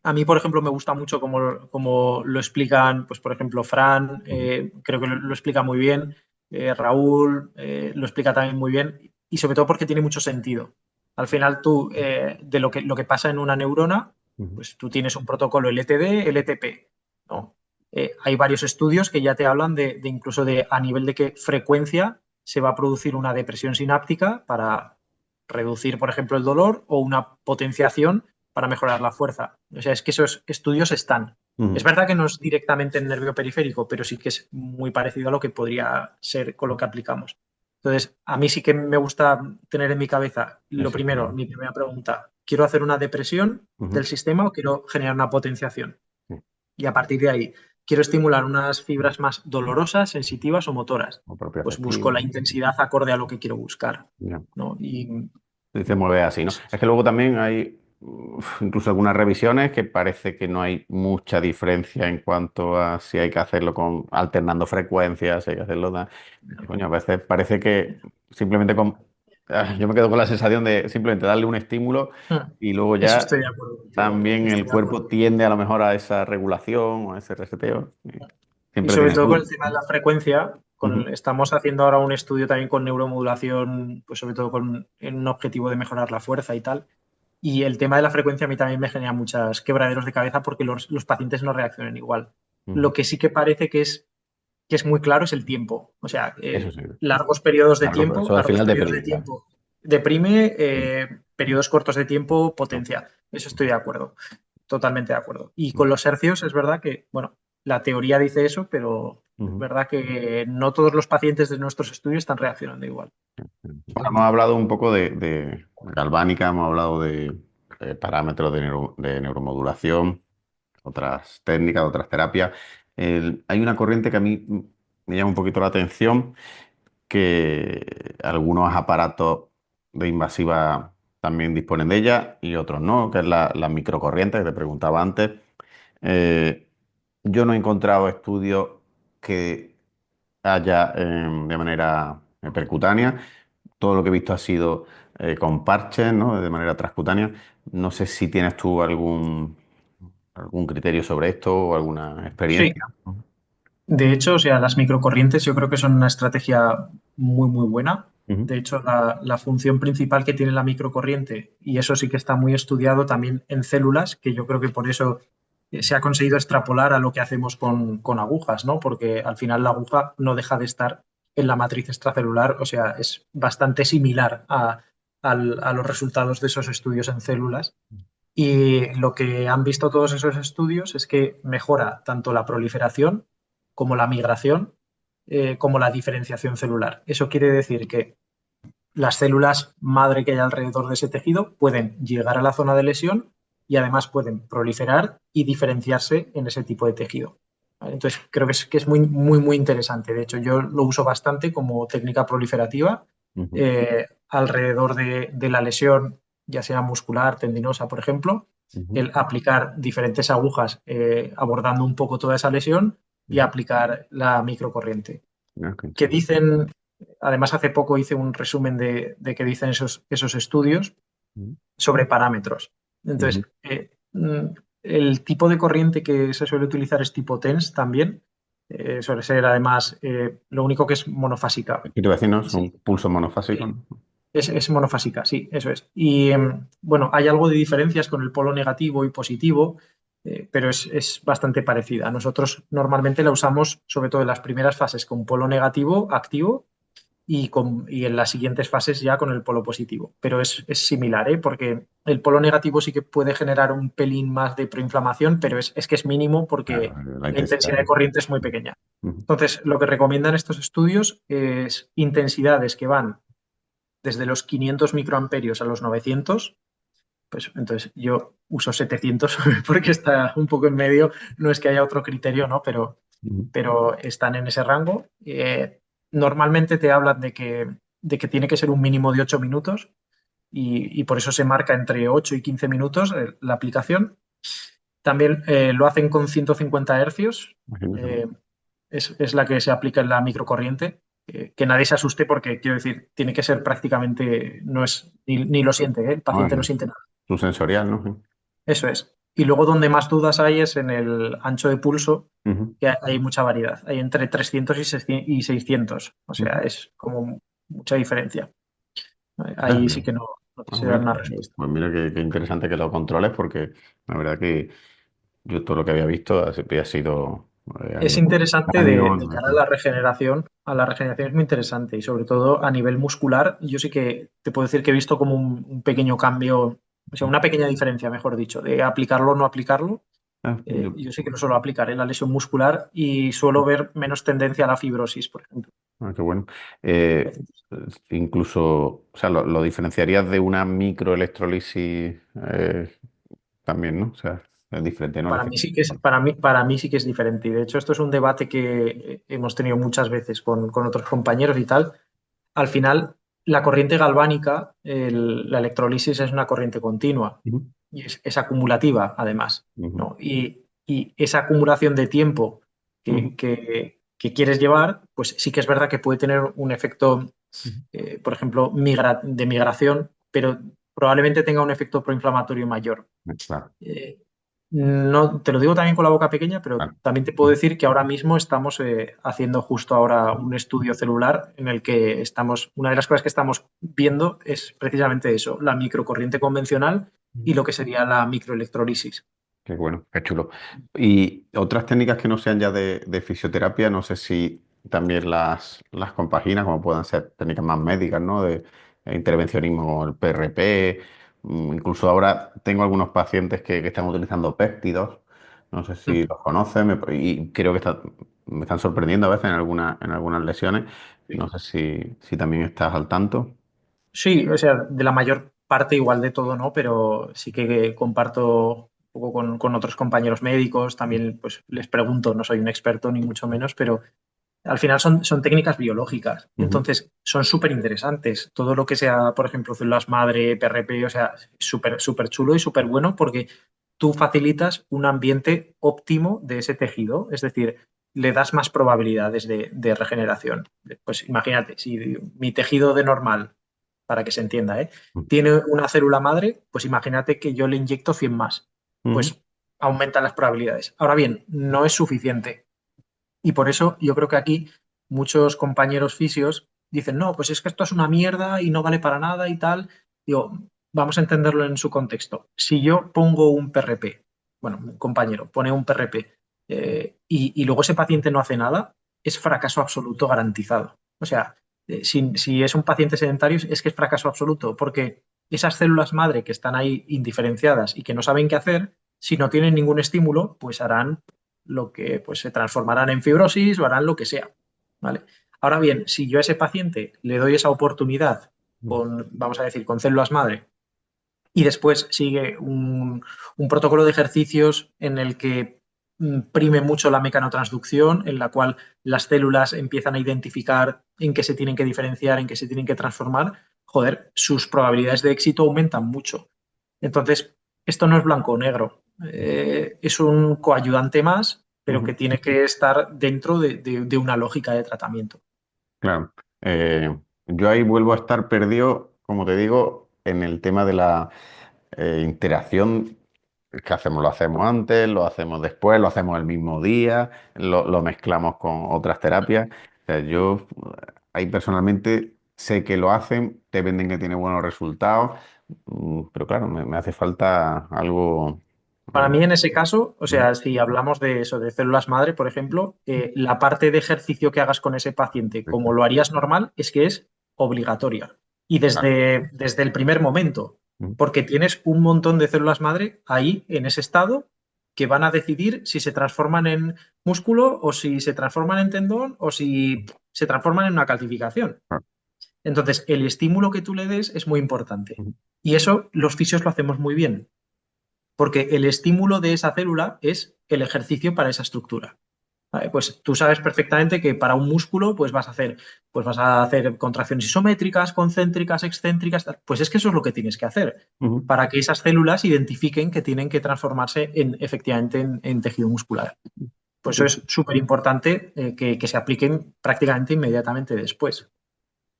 A mí, por ejemplo, me gusta mucho cómo lo explican, pues, por ejemplo, Fran, Ujú. creo que lo explica muy bien, Raúl lo explica también muy bien, y sobre todo porque tiene mucho sentido. Al final, tú, de lo que pasa en una neurona, Ujú. pues tú tienes un protocolo LTD, LTP, ¿no? Hay varios estudios que ya te hablan de incluso de a nivel de qué frecuencia se va a producir una depresión sináptica para reducir, por ejemplo, el dolor o una potenciación para mejorar la fuerza. O sea, es que esos estudios están. Es Ujú. verdad que no es directamente en nervio periférico, pero sí que es muy parecido a lo que podría ser con lo que aplicamos. Entonces, a mí sí que me gusta tener en mi cabeza, lo Eso está primero, bien. mi primera pregunta, ¿quiero hacer una depresión del Ujú. sistema o quiero generar una potenciación? Sí, Y a partir de ahí, ¿quiero estimular unas fibras más dolorosas, sensitivas o motoras? o propio Pues busco afectivo. la intensidad acorde a lo que quiero buscar, Ya. ¿no? Y Y se mueve así, ¿no? Es que luego también hay incluso algunas revisiones que parece que no hay mucha diferencia en cuanto a si hay que hacerlo con alternando frecuencias, si hay que hacerlo. Y, coño, a veces parece que simplemente yo me quedo con la sensación de simplemente darle un estímulo y luego eso ya estoy de acuerdo contigo. también Estoy el de acuerdo. cuerpo tiende a lo mejor a esa regulación o a ese reseteo. Y Y siempre sobre tienes todo con dudas. el tema de la frecuencia, Ujú. estamos haciendo ahora un estudio también con neuromodulación, pues sobre todo en un objetivo de mejorar la fuerza y tal. Y el tema de la frecuencia a mí también me genera muchos quebraderos de cabeza porque los pacientes no reaccionan igual. Ujú. Lo que sí que parece que es muy claro es el tiempo. O sea, Eso sí. largos periodos de Claro, pero tiempo, eso al largos final periodos de deprime, claro. tiempo deprime, Mm. periodos cortos de tiempo No. potencia. Eso estoy de acuerdo. Totalmente de acuerdo. Y con los hercios es verdad que, bueno, la teoría dice eso, pero es Ujú. verdad que no todos los pacientes de nuestros estudios están reaccionando igual. Bueno, hemos hablado un poco de galvánica, hemos hablado de parámetros de neuromodulación, otras técnicas, otras terapias. Hay una corriente que a mí me llama un poquito la atención, que algunos aparatos de invasiva también disponen de ella y otros no, que es la microcorriente que te preguntaba antes. Eh, yo no he encontrado estudios que haya de manera percutánea. Todo lo que he visto ha sido con parches, ¿no? De manera transcutánea. No sé si tienes tú algún criterio sobre esto o alguna Sí, experiencia. de hecho, o sea, las microcorrientes yo creo que son una estrategia muy, muy buena. Ujú, De hecho, la función principal que tiene la microcorriente, y eso sí que está muy estudiado también en células, que yo creo que por eso se ha conseguido extrapolar a lo que hacemos con agujas, ¿no? Porque al final la aguja no deja de estar en la matriz extracelular, o sea, es bastante similar a los resultados de esos estudios en células. Y lo que han visto todos esos estudios es que mejora tanto la proliferación como la migración, como la diferenciación celular. Eso quiere decir que las células madre que hay alrededor de ese tejido pueden llegar a la zona de lesión y además pueden proliferar y diferenciarse en ese tipo de tejido. ¿Vale? Entonces, creo que es muy, muy, muy interesante. De hecho, yo lo uso bastante como técnica proliferativa ujú, alrededor de la lesión, ya sea muscular, tendinosa, por ejemplo, ujú, el aplicar diferentes agujas abordando un poco toda esa lesión y ujú. aplicar la microcorriente. Ah, qué Que interesante. dicen, además hace poco hice un resumen de qué dicen esos estudios Ujú, sobre parámetros. ujú. Entonces, el tipo de corriente que se suele utilizar es tipo TENS también. Suele ser además lo único que es monofásica. Aquí te voy a decir, ¿no? Es Sí, un pulso monofásico, sí. ¿no? Es monofásica, sí, eso es. Y bueno, hay algo de diferencias con el polo negativo y positivo, pero es bastante parecida. Nosotros normalmente la usamos sobre todo en las primeras fases con polo negativo activo y en las siguientes fases ya con el polo positivo. Pero es similar, ¿eh? Porque el polo negativo sí que puede generar un pelín más de proinflamación, pero es que es mínimo Claro, porque la la intensidad. intensidad de corriente es muy pequeña. Ujú. Entonces, lo que recomiendan estos estudios es intensidades que van desde los 500 microamperios a los 900. Pues entonces yo uso 700 porque está un poco en medio. No es que haya otro criterio, ¿no? Ujú. Pero están en ese rango. Normalmente te hablan de que tiene que ser un mínimo de 8 minutos y por eso se marca entre 8 y 15 minutos la aplicación. También lo hacen con 150 hercios. Imagínate, ¿no? eh, es la que se aplica en la microcorriente. Que nadie se asuste porque, quiero decir, tiene que ser prácticamente, no es, ni lo siente, ¿eh? El No, paciente no siente nada. es un sensorial, ¿no? Eso es. Y luego donde más dudas hay es en el ancho de pulso, Ujú, que hay mucha variedad. Hay entre 300 y 600. O sea, ujú. es como mucha diferencia. Ah, Ahí sí que no te sé dar bueno, una pues, respuesta. pues mira qué interesante que lo controles porque la verdad que yo todo lo que había visto había sido a Es nivel interesante cráneo, de cara a la regeneración. A la regeneración es muy interesante y sobre todo a nivel muscular, yo sí que te puedo decir que he visto como un pequeño cambio, o sea, una pequeña diferencia, mejor dicho, de aplicarlo o no aplicarlo. ah, yo- Yo sí que lo suelo aplicar en la lesión muscular y suelo ver menos tendencia a la fibrosis, por ejemplo. qué bueno. Eh, incluso, o sea, lo diferenciarías de una microelectrolisis también, ¿no? O sea, es diferente, ¿no? El Para mí efecto. sí que es, para mí sí que es diferente. Y de hecho, esto es un debate que hemos tenido muchas veces con otros compañeros y tal. Al final, la corriente galvánica, la electrolisis es una corriente continua Ujú, y es acumulativa, además, ujú, ¿no? Y esa acumulación de tiempo ujú, que quieres llevar, pues sí que es verdad que puede tener un efecto, ujú. por ejemplo, de migración, pero probablemente tenga un efecto proinflamatorio mayor. Claro, Eh, no, te lo digo también con la boca pequeña, pero claro. también te puedo decir que ahora mismo estamos haciendo justo ahora un estudio celular en el que una de las cosas que estamos viendo es precisamente eso, la microcorriente convencional y lo que sería la microelectrólisis. Qué bueno, qué chulo. Y otras técnicas que no sean ya de fisioterapia, no sé si también las compaginas, como puedan ser técnicas más médicas, ¿no? De intervencionismo, como el PRP. Incluso ahora tengo algunos pacientes que están utilizando péptidos. No sé si los conocen y creo que me están sorprendiendo a veces en algunas lesiones. No sé si también estás al tanto. Sí, o sea, de la mayor parte igual de todo, ¿no? Pero sí que comparto un poco con otros compañeros médicos, también pues les pregunto, no soy un experto ni mucho menos, pero al final son técnicas biológicas, Ujú, entonces son súper interesantes. Todo lo que sea, por ejemplo, células madre, PRP, o sea, súper súper chulo y súper bueno porque tú facilitas un ambiente óptimo de ese tejido, es decir, le das más probabilidades de regeneración. Pues imagínate, si mi tejido de normal, para que se entienda, ¿eh? Tiene una célula madre, pues imagínate que yo le inyecto 100 más, ujú, pues aumentan las probabilidades. Ahora bien, no es suficiente y por eso yo creo que aquí muchos compañeros fisios dicen, no, pues es que esto es una mierda y no vale para nada y tal. Digo, vamos a entenderlo en su contexto. Si yo pongo un PRP, bueno, un compañero pone un PRP y luego ese paciente no hace nada, es fracaso absoluto garantizado. O sea, si es un paciente sedentario, es que es fracaso absoluto, porque esas células madre que están ahí indiferenciadas y que no saben qué hacer, si no tienen ningún estímulo, pues harán lo que pues se transformarán en fibrosis o harán lo que sea, ¿vale? Ahora bien, si yo a ese paciente le doy esa oportunidad con, vamos a decir, con células madre y después sigue un protocolo de ejercicios en el que prime mucho la mecanotransducción, en la cual las células empiezan a identificar en qué se tienen que diferenciar, en qué se tienen que transformar, joder, sus probabilidades de éxito aumentan mucho. Entonces, esto no es blanco o negro, es un coayudante más, pero que ujú. tiene que estar dentro de una lógica de tratamiento. Claro. Yo ahí vuelvo a estar perdido, como te digo, en el tema de la interacción que hacemos. Lo hacemos antes, lo hacemos después, lo hacemos el mismo día, lo mezclamos con otras terapias. O sea, yo ahí personalmente sé que lo hacen, te venden que tiene buenos resultados, pero claro, me hace falta algo. Para mí, en ese caso, o Ujú, sea, si hablamos de eso, de células madre, por ejemplo, la parte de ejercicio que hagas con ese paciente, como lo harías normal, es que es obligatoria. Y claro. desde el primer momento, Ujú, porque tienes un montón de células madre ahí, en ese estado, que van a decidir si se transforman en músculo o si se transforman en tendón o si se transforman en una calcificación. claro, Entonces, el estímulo que tú le des es muy importante. ujú, Y eso los fisios lo hacemos muy bien porque el estímulo de esa célula es el ejercicio para esa estructura. ¿Vale? Pues tú sabes perfectamente que para un músculo pues vas a hacer contracciones isométricas, concéntricas, excéntricas, pues es que eso es lo que tienes que hacer ujú. para que esas células identifiquen que tienen que transformarse efectivamente en tejido muscular. Pues eso Sí, es súper importante que se apliquen prácticamente inmediatamente después.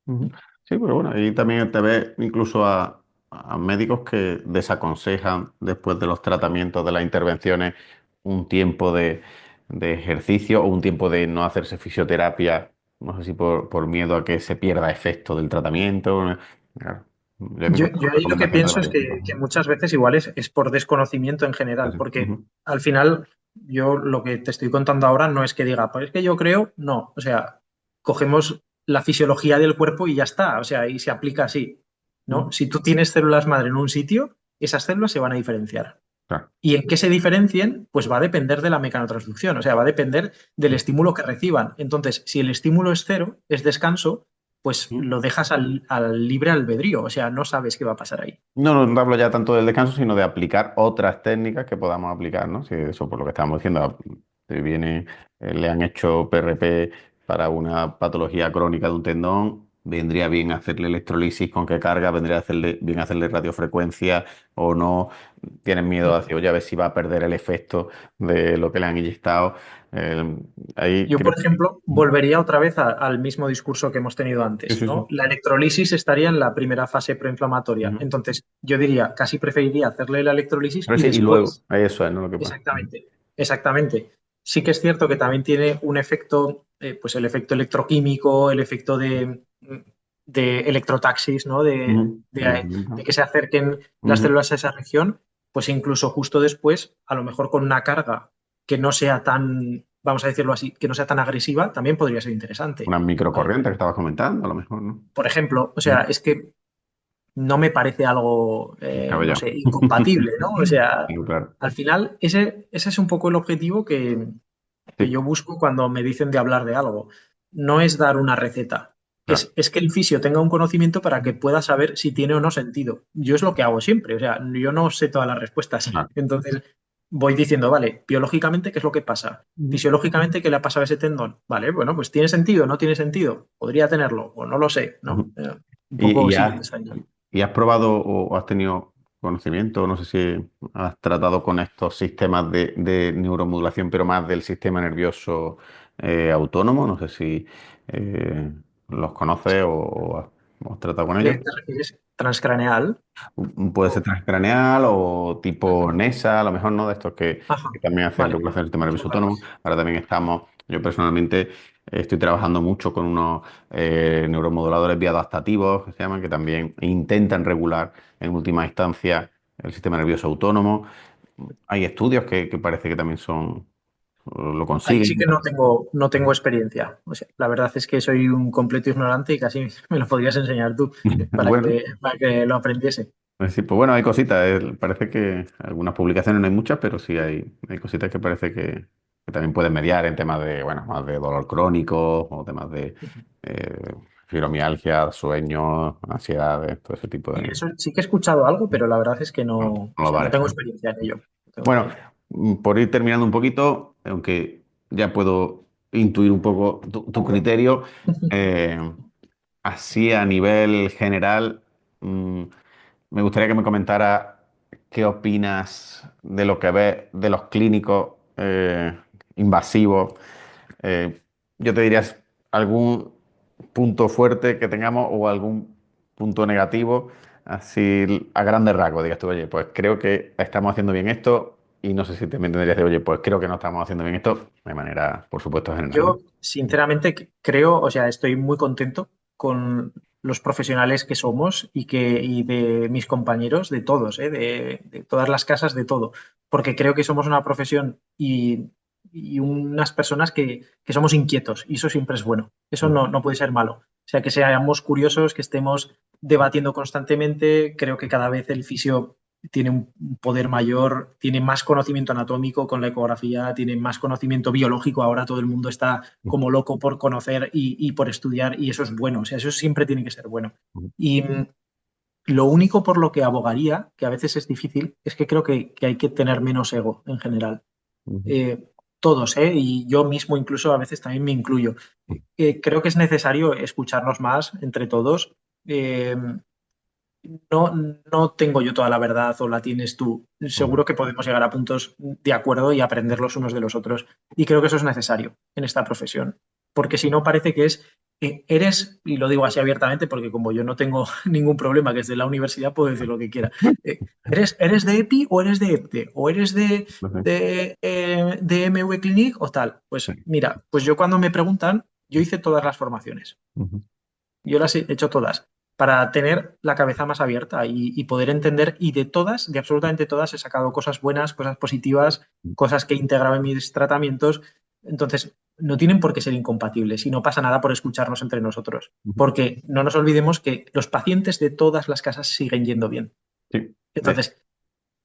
ujú. Sí, pero bueno, y también te ves incluso a médicos que desaconsejan después de los tratamientos, de las intervenciones, un tiempo de ejercicio o un tiempo de no hacerse fisioterapia, no sé si por miedo a que se pierda efecto del tratamiento. Claro, yo he visto Yo ahí lo que recomendaciones de pienso es varios tipos. que muchas veces igual es por desconocimiento en general, porque Ujú, al final yo lo que te estoy contando ahora no es que diga, pues es que yo creo, no, o sea, cogemos la fisiología del cuerpo y ya está, o sea, y se aplica así, ¿no? ujú, Si tú tienes células madre en un sitio, esas células se van a diferenciar. claro. Y en qué se diferencien, pues va a depender de la mecanotransducción, o sea, va a depender del estímulo que reciban. Entonces, si el estímulo es cero, es descanso, pues Ujú. lo dejas al libre albedrío, o sea, no sabes qué va a pasar ahí. No hablo ya tanto del descanso, sino de aplicar otras técnicas que podamos aplicar, ¿no? Si eso por lo que estábamos diciendo, si viene, le han hecho PRP para una patología crónica de un tendón, vendría bien hacerle electrolisis con qué carga, vendría bien hacerle radiofrecuencia o no. Tienen miedo a decir, oye, a ver si va a perder el efecto de lo que le han inyectado. Eh, ahí Yo, creo por que. ejemplo, volvería otra vez al mismo discurso que hemos tenido Sí, antes, sí, sí. ¿no? La electrolisis estaría en la primera fase preinflamatoria. Ujú. Entonces, yo diría, casi preferiría hacerle la electrolisis Pero y sí, y luego, después, eso es, ¿no? Lo que pasa. exactamente, exactamente. Sí que es cierto que también tiene un efecto, pues el efecto electroquímico, el efecto de electrotaxis, ¿no? Ujú. De que se acerquen las Ujú. células a esa región, pues incluso justo después, a lo mejor con una carga que no sea tan, vamos a decirlo así, que no sea tan agresiva, también podría ser interesante. Una ¿Vale? microcorriente que estabas comentando, a lo mejor, ¿no? Por ejemplo, o sea, Ujú. es que no me parece algo, no Descabellado. sé, incompatible, ¿no? O sea, Claro, claro. al final ese es un poco el objetivo que Sí, yo busco cuando me dicen de hablar de algo. No es dar una receta. claro. Es que el fisio tenga un conocimiento para que pueda saber si tiene o no sentido. Yo es lo que hago siempre. O sea, yo no sé todas las respuestas. Claro. Entonces, voy diciendo, vale, biológicamente, ¿qué es lo que pasa? Ujú. Fisiológicamente, ¿qué le ha pasado a ese tendón? Vale, bueno, pues ¿tiene sentido? ¿No tiene sentido? Podría tenerlo, o no lo sé, ¿no? Ujú. Un ¿Y, poco y siguiendo has, esa línea. y has probado o has tenido conocimiento, no sé si has tratado con estos sistemas de neuromodulación, pero más del sistema nervioso autónomo? No sé si los conoces o has tratado con ellos. ¿Te refieres transcraneal? Puede ser O- transcraneal o tipo NESA, a lo mejor no, de estos Ajá, que también hacen vale. regulación del sistema Sé nervioso cuál autónomo. es. Ahora también estamos, yo personalmente estoy trabajando mucho con unos neuromoduladores bioadaptativos que se llaman, que también intentan regular en última instancia el sistema nervioso autónomo. Hay estudios que parece que también son, lo Ahí sí consiguen. que no tengo experiencia. O sea, la verdad es que soy un completo ignorante y casi me lo podrías enseñar tú Bueno. para que lo aprendiese. Pues sí, pues bueno, hay cositas. Parece que algunas publicaciones no hay muchas, pero sí hay cositas que parece que también pueden mediar en temas de, bueno, más de dolor crónico o temas de eh, fibromialgia, sueño, ansiedades, todo ese tipo Y de... eso sí que he escuchado algo, pero la verdad es que no, Bueno, o los sea, no bares, tengo ¿no? experiencia en ello. No tengo Bueno, experiencia. por ir terminando un poquito, aunque ya puedo intuir un poco tu criterio, eh, así a nivel general. Me gustaría que me comentara qué opinas de lo que ves de los clínicos invasivos. Eh, yo te diría algún punto fuerte que tengamos o algún punto negativo, así a grandes rasgos. Digas tú, oye, pues creo que estamos haciendo bien esto y no sé si te me entenderías de, oye, pues creo que no estamos haciendo bien esto de manera, por supuesto, general, ¿no? Yo, sinceramente, creo, o sea, estoy muy contento con los profesionales que somos y de mis compañeros, de todos, de todas las casas, de todo, porque creo que somos una profesión y unas personas que somos inquietos y eso siempre es bueno. Eso no puede ser malo. O sea, que seamos curiosos, que estemos debatiendo constantemente. Creo que cada vez el fisio tiene un poder mayor, tiene más conocimiento anatómico con la ecografía, tiene más conocimiento biológico. Ahora todo el mundo está como loco por conocer y por estudiar y eso es bueno. O sea, eso siempre tiene que ser bueno. Y lo único por lo que abogaría, que a veces es difícil, es que creo que hay que tener menos ego en general. Eh, todos, ¿eh? Y yo mismo incluso a veces también me incluyo. Creo que es necesario escucharnos más entre todos. Eh, no tengo yo toda la verdad o la tienes tú. Seguro que podemos llegar a puntos de acuerdo y aprender los unos de los otros. Y creo que eso es necesario en esta profesión. Porque si no parece que eres, y lo digo así abiertamente porque como yo no tengo ningún problema, que desde la universidad puedo decir lo que quiera. ¿Eres de EPI o eres de EPTE? ¿O eres No sé. de MV Clinic o tal? Pues mira, pues yo cuando me preguntan, yo hice todas las formaciones. Ujú. Yo las he hecho todas para tener la cabeza más abierta y poder entender y de todas, de absolutamente todas, he sacado cosas buenas, cosas positivas, cosas que he integrado en mis tratamientos. Entonces, no tienen por qué ser incompatibles y no pasa nada por escucharnos entre nosotros, Ujú. porque no nos olvidemos que los pacientes de todas las casas siguen yendo bien. Sí, Entonces,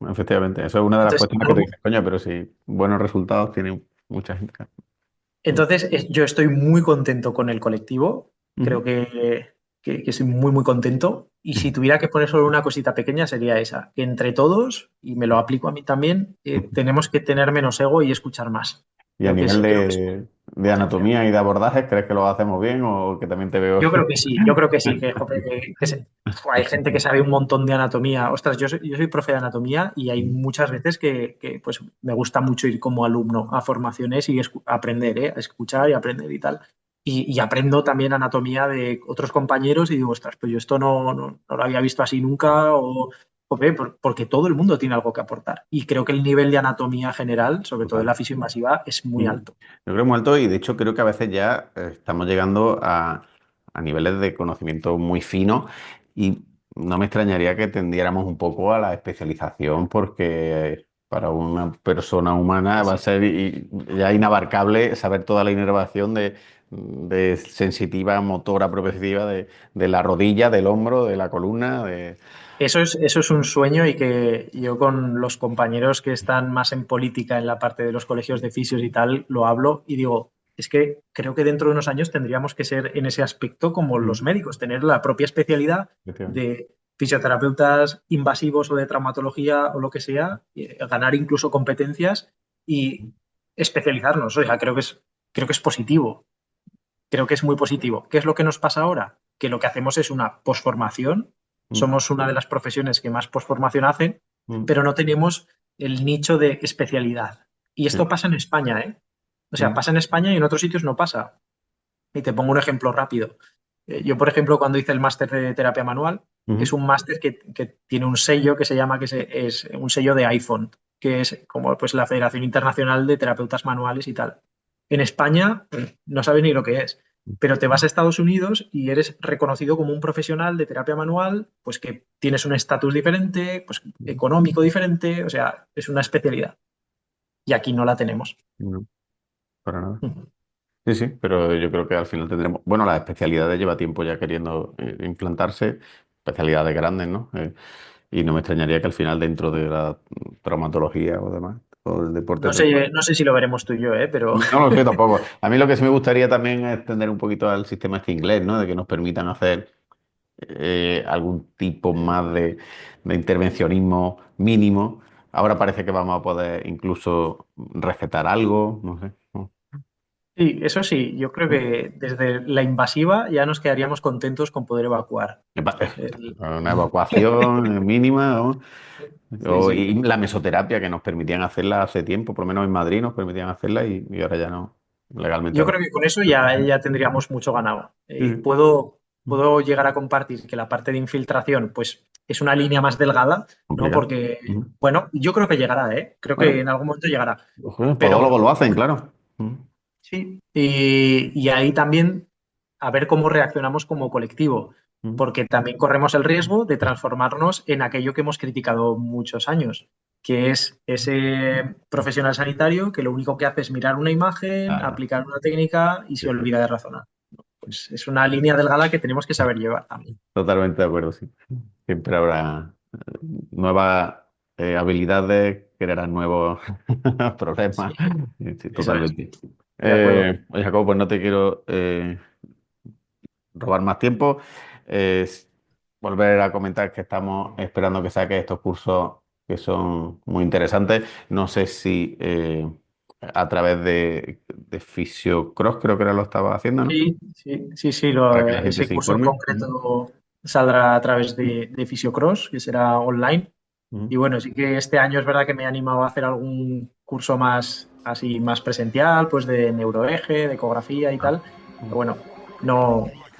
efectivamente. Eso es una de las entonces, cuestiones que te dices, coño, pero si buenos resultados tiene mucha gente. Yo estoy muy contento con el colectivo, creo Ujú. que estoy muy, muy contento. Y si tuviera que poner solo una cosita pequeña sería esa, que entre todos, y me lo aplico a mí también, tenemos que tener menos ego y escuchar más. Y a nivel Creo que es de esencial. anatomía y de abordajes, ¿crees que lo hacemos bien o que también te veo? Yo creo que sí, que, joder, hay gente que sabe un montón de anatomía. Ostras, yo soy profe de anatomía y hay muchas veces que, pues me gusta mucho ir como alumno a formaciones y aprender, a escuchar y aprender y tal. Y aprendo también anatomía de otros compañeros y digo, ostras, pues yo esto no lo había visto así nunca o, joder, porque todo el mundo tiene algo que aportar. Y creo que el nivel de anatomía general, sobre todo en Total. la fisioinvasiva, es muy Ujú. alto. Yo creo muy alto y de hecho creo que a veces ya estamos llegando a niveles de conocimiento muy finos y no me extrañaría que tendiéramos un poco a la especialización porque para una persona humana va a ser ya inabarcable saber toda la inervación de sensitiva, motora, propioceptiva de la rodilla, del hombro, de la columna, de... Eso es un sueño y que yo con los compañeros que están más en política en la parte de los colegios de fisios y tal, lo hablo y digo, es que creo que dentro de unos años tendríamos que ser en ese aspecto como los Mm, médicos, tener la propia especialidad efectivamente. de fisioterapeutas invasivos o de traumatología o lo que sea, ganar incluso competencias y especializarnos. O sea, creo que es positivo. Creo que es muy positivo. ¿Qué es lo que nos pasa ahora? Que lo que hacemos es una posformación. Mm, Somos una de las profesiones que más posformación hacen, mm, pero no tenemos el nicho de especialidad. Y sí, esto pasa en España, ¿eh? O sea, mm, pasa en España y en otros sitios no pasa. Y te pongo un ejemplo rápido. Yo, por ejemplo, cuando hice el máster de terapia manual, es mm, un máster que tiene un sello que se llama, es un sello de iPhone, que es como pues la Federación Internacional de Terapeutas Manuales y tal. En España no sabes ni lo que es, pero te vas a Estados Unidos y eres reconocido como un profesional de terapia manual, pues que tienes un estatus diferente, pues mm, económico diferente, o sea, es una especialidad. Y aquí no la tenemos. no, para nada. Sí, sí, pero yo creo que al final tendremos. Bueno, las especialidades lleva tiempo ya queriendo implantarse, especialidades grandes, ¿no? Y no me extrañaría que al final, dentro de la traumatología o demás, o del deporte. No sé si lo veremos tú y yo, pero No lo sé tampoco. A mí lo que sí me gustaría también es extender un poquito al sistema este inglés, ¿no? De que nos permitan hacer algún tipo más de intervencionismo mínimo. Ahora parece que vamos a poder incluso recetar algo, no sé. ¿No? sí, eso sí, yo creo que desde la invasiva ya nos quedaríamos contentos con poder evacuar. El- Una evacuación mínima, ¿no? Sí, sí. Y la mesoterapia que nos permitían hacerla hace tiempo, por lo menos en Madrid nos permitían hacerla y ahora ya no, legalmente Yo ahora. creo que con eso ya tendríamos mucho ganado. Sí, sí. Puedo llegar a compartir que la parte de infiltración, pues, es una línea más delgada, ¿no? Complicado. Porque, Ujú. bueno, yo creo que llegará, ¿eh? Creo que Bueno, en algún momento llegará. los Pero podólogos lo hacen, claro. Ujú. sí, y ahí también a ver cómo reaccionamos como colectivo, Ujú. porque también corremos el riesgo de transformarnos en aquello que hemos criticado muchos años, que es ese profesional sanitario que lo único que hace es mirar una imagen, Claro, aplicar una técnica y se sí, sí. olvida de razonar. Pues es una línea delgada que tenemos que saber llevar también. Totalmente de acuerdo, sí. Siempre habrá nuevas habilidades, crearán nuevos problemas. Sí, Sí, sí, eso es, totalmente. de acuerdo. Oye, Jacobo, pues no te quiero robar más tiempo. Volver a comentar que estamos esperando que saques estos cursos que son muy interesantes. No sé si a través de Fisiocross, creo que ahora lo estaba haciendo, ¿no? Sí, Para que la gente ese se curso en informe. concreto saldrá a través de Fisiocross, que será online. Y Ujú. bueno, sí que este año es verdad que me he animado a hacer algún curso más así más presencial, pues de neuroeje, de ecografía y Ah, tal. Pero bueno, no,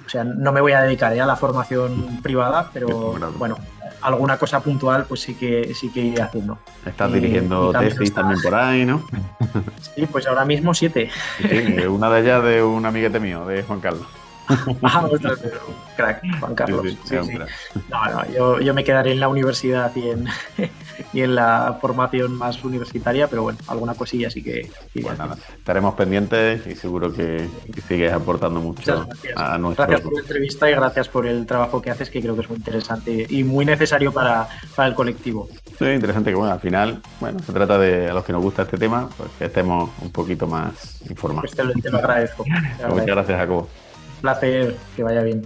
o sea, no me voy a dedicar ya a la formación privada, pero bueno, bueno, alguna cosa puntual pues sí que iré haciendo. estás Mi dirigiendo camino tesis está, también por ahí, ¿no? sí, pues ahora mismo 7. Sí, sí, una de ellas de un amiguete mío, de Juan Carlos. Ah, ostras, crack, Juan Sí, Carlos. sí, es Sí, un sí. crack. No, yo me quedaré en la universidad y en la formación más universitaria, pero bueno, alguna cosilla sí que iré Pues nada, haciendo. estaremos pendientes y seguro que sigues aportando Muchas mucho gracias. a Gracias nuestro. por la entrevista y gracias por el trabajo que haces, que creo que es muy interesante y muy necesario para el colectivo. Sí, interesante que bueno, al final, bueno, se trata de a los que nos gusta este tema, pues que estemos un poquito más informados. Pues te lo agradezco. Te lo Pues muchas agradezco. gracias, Jacobo. Un placer, que vaya bien.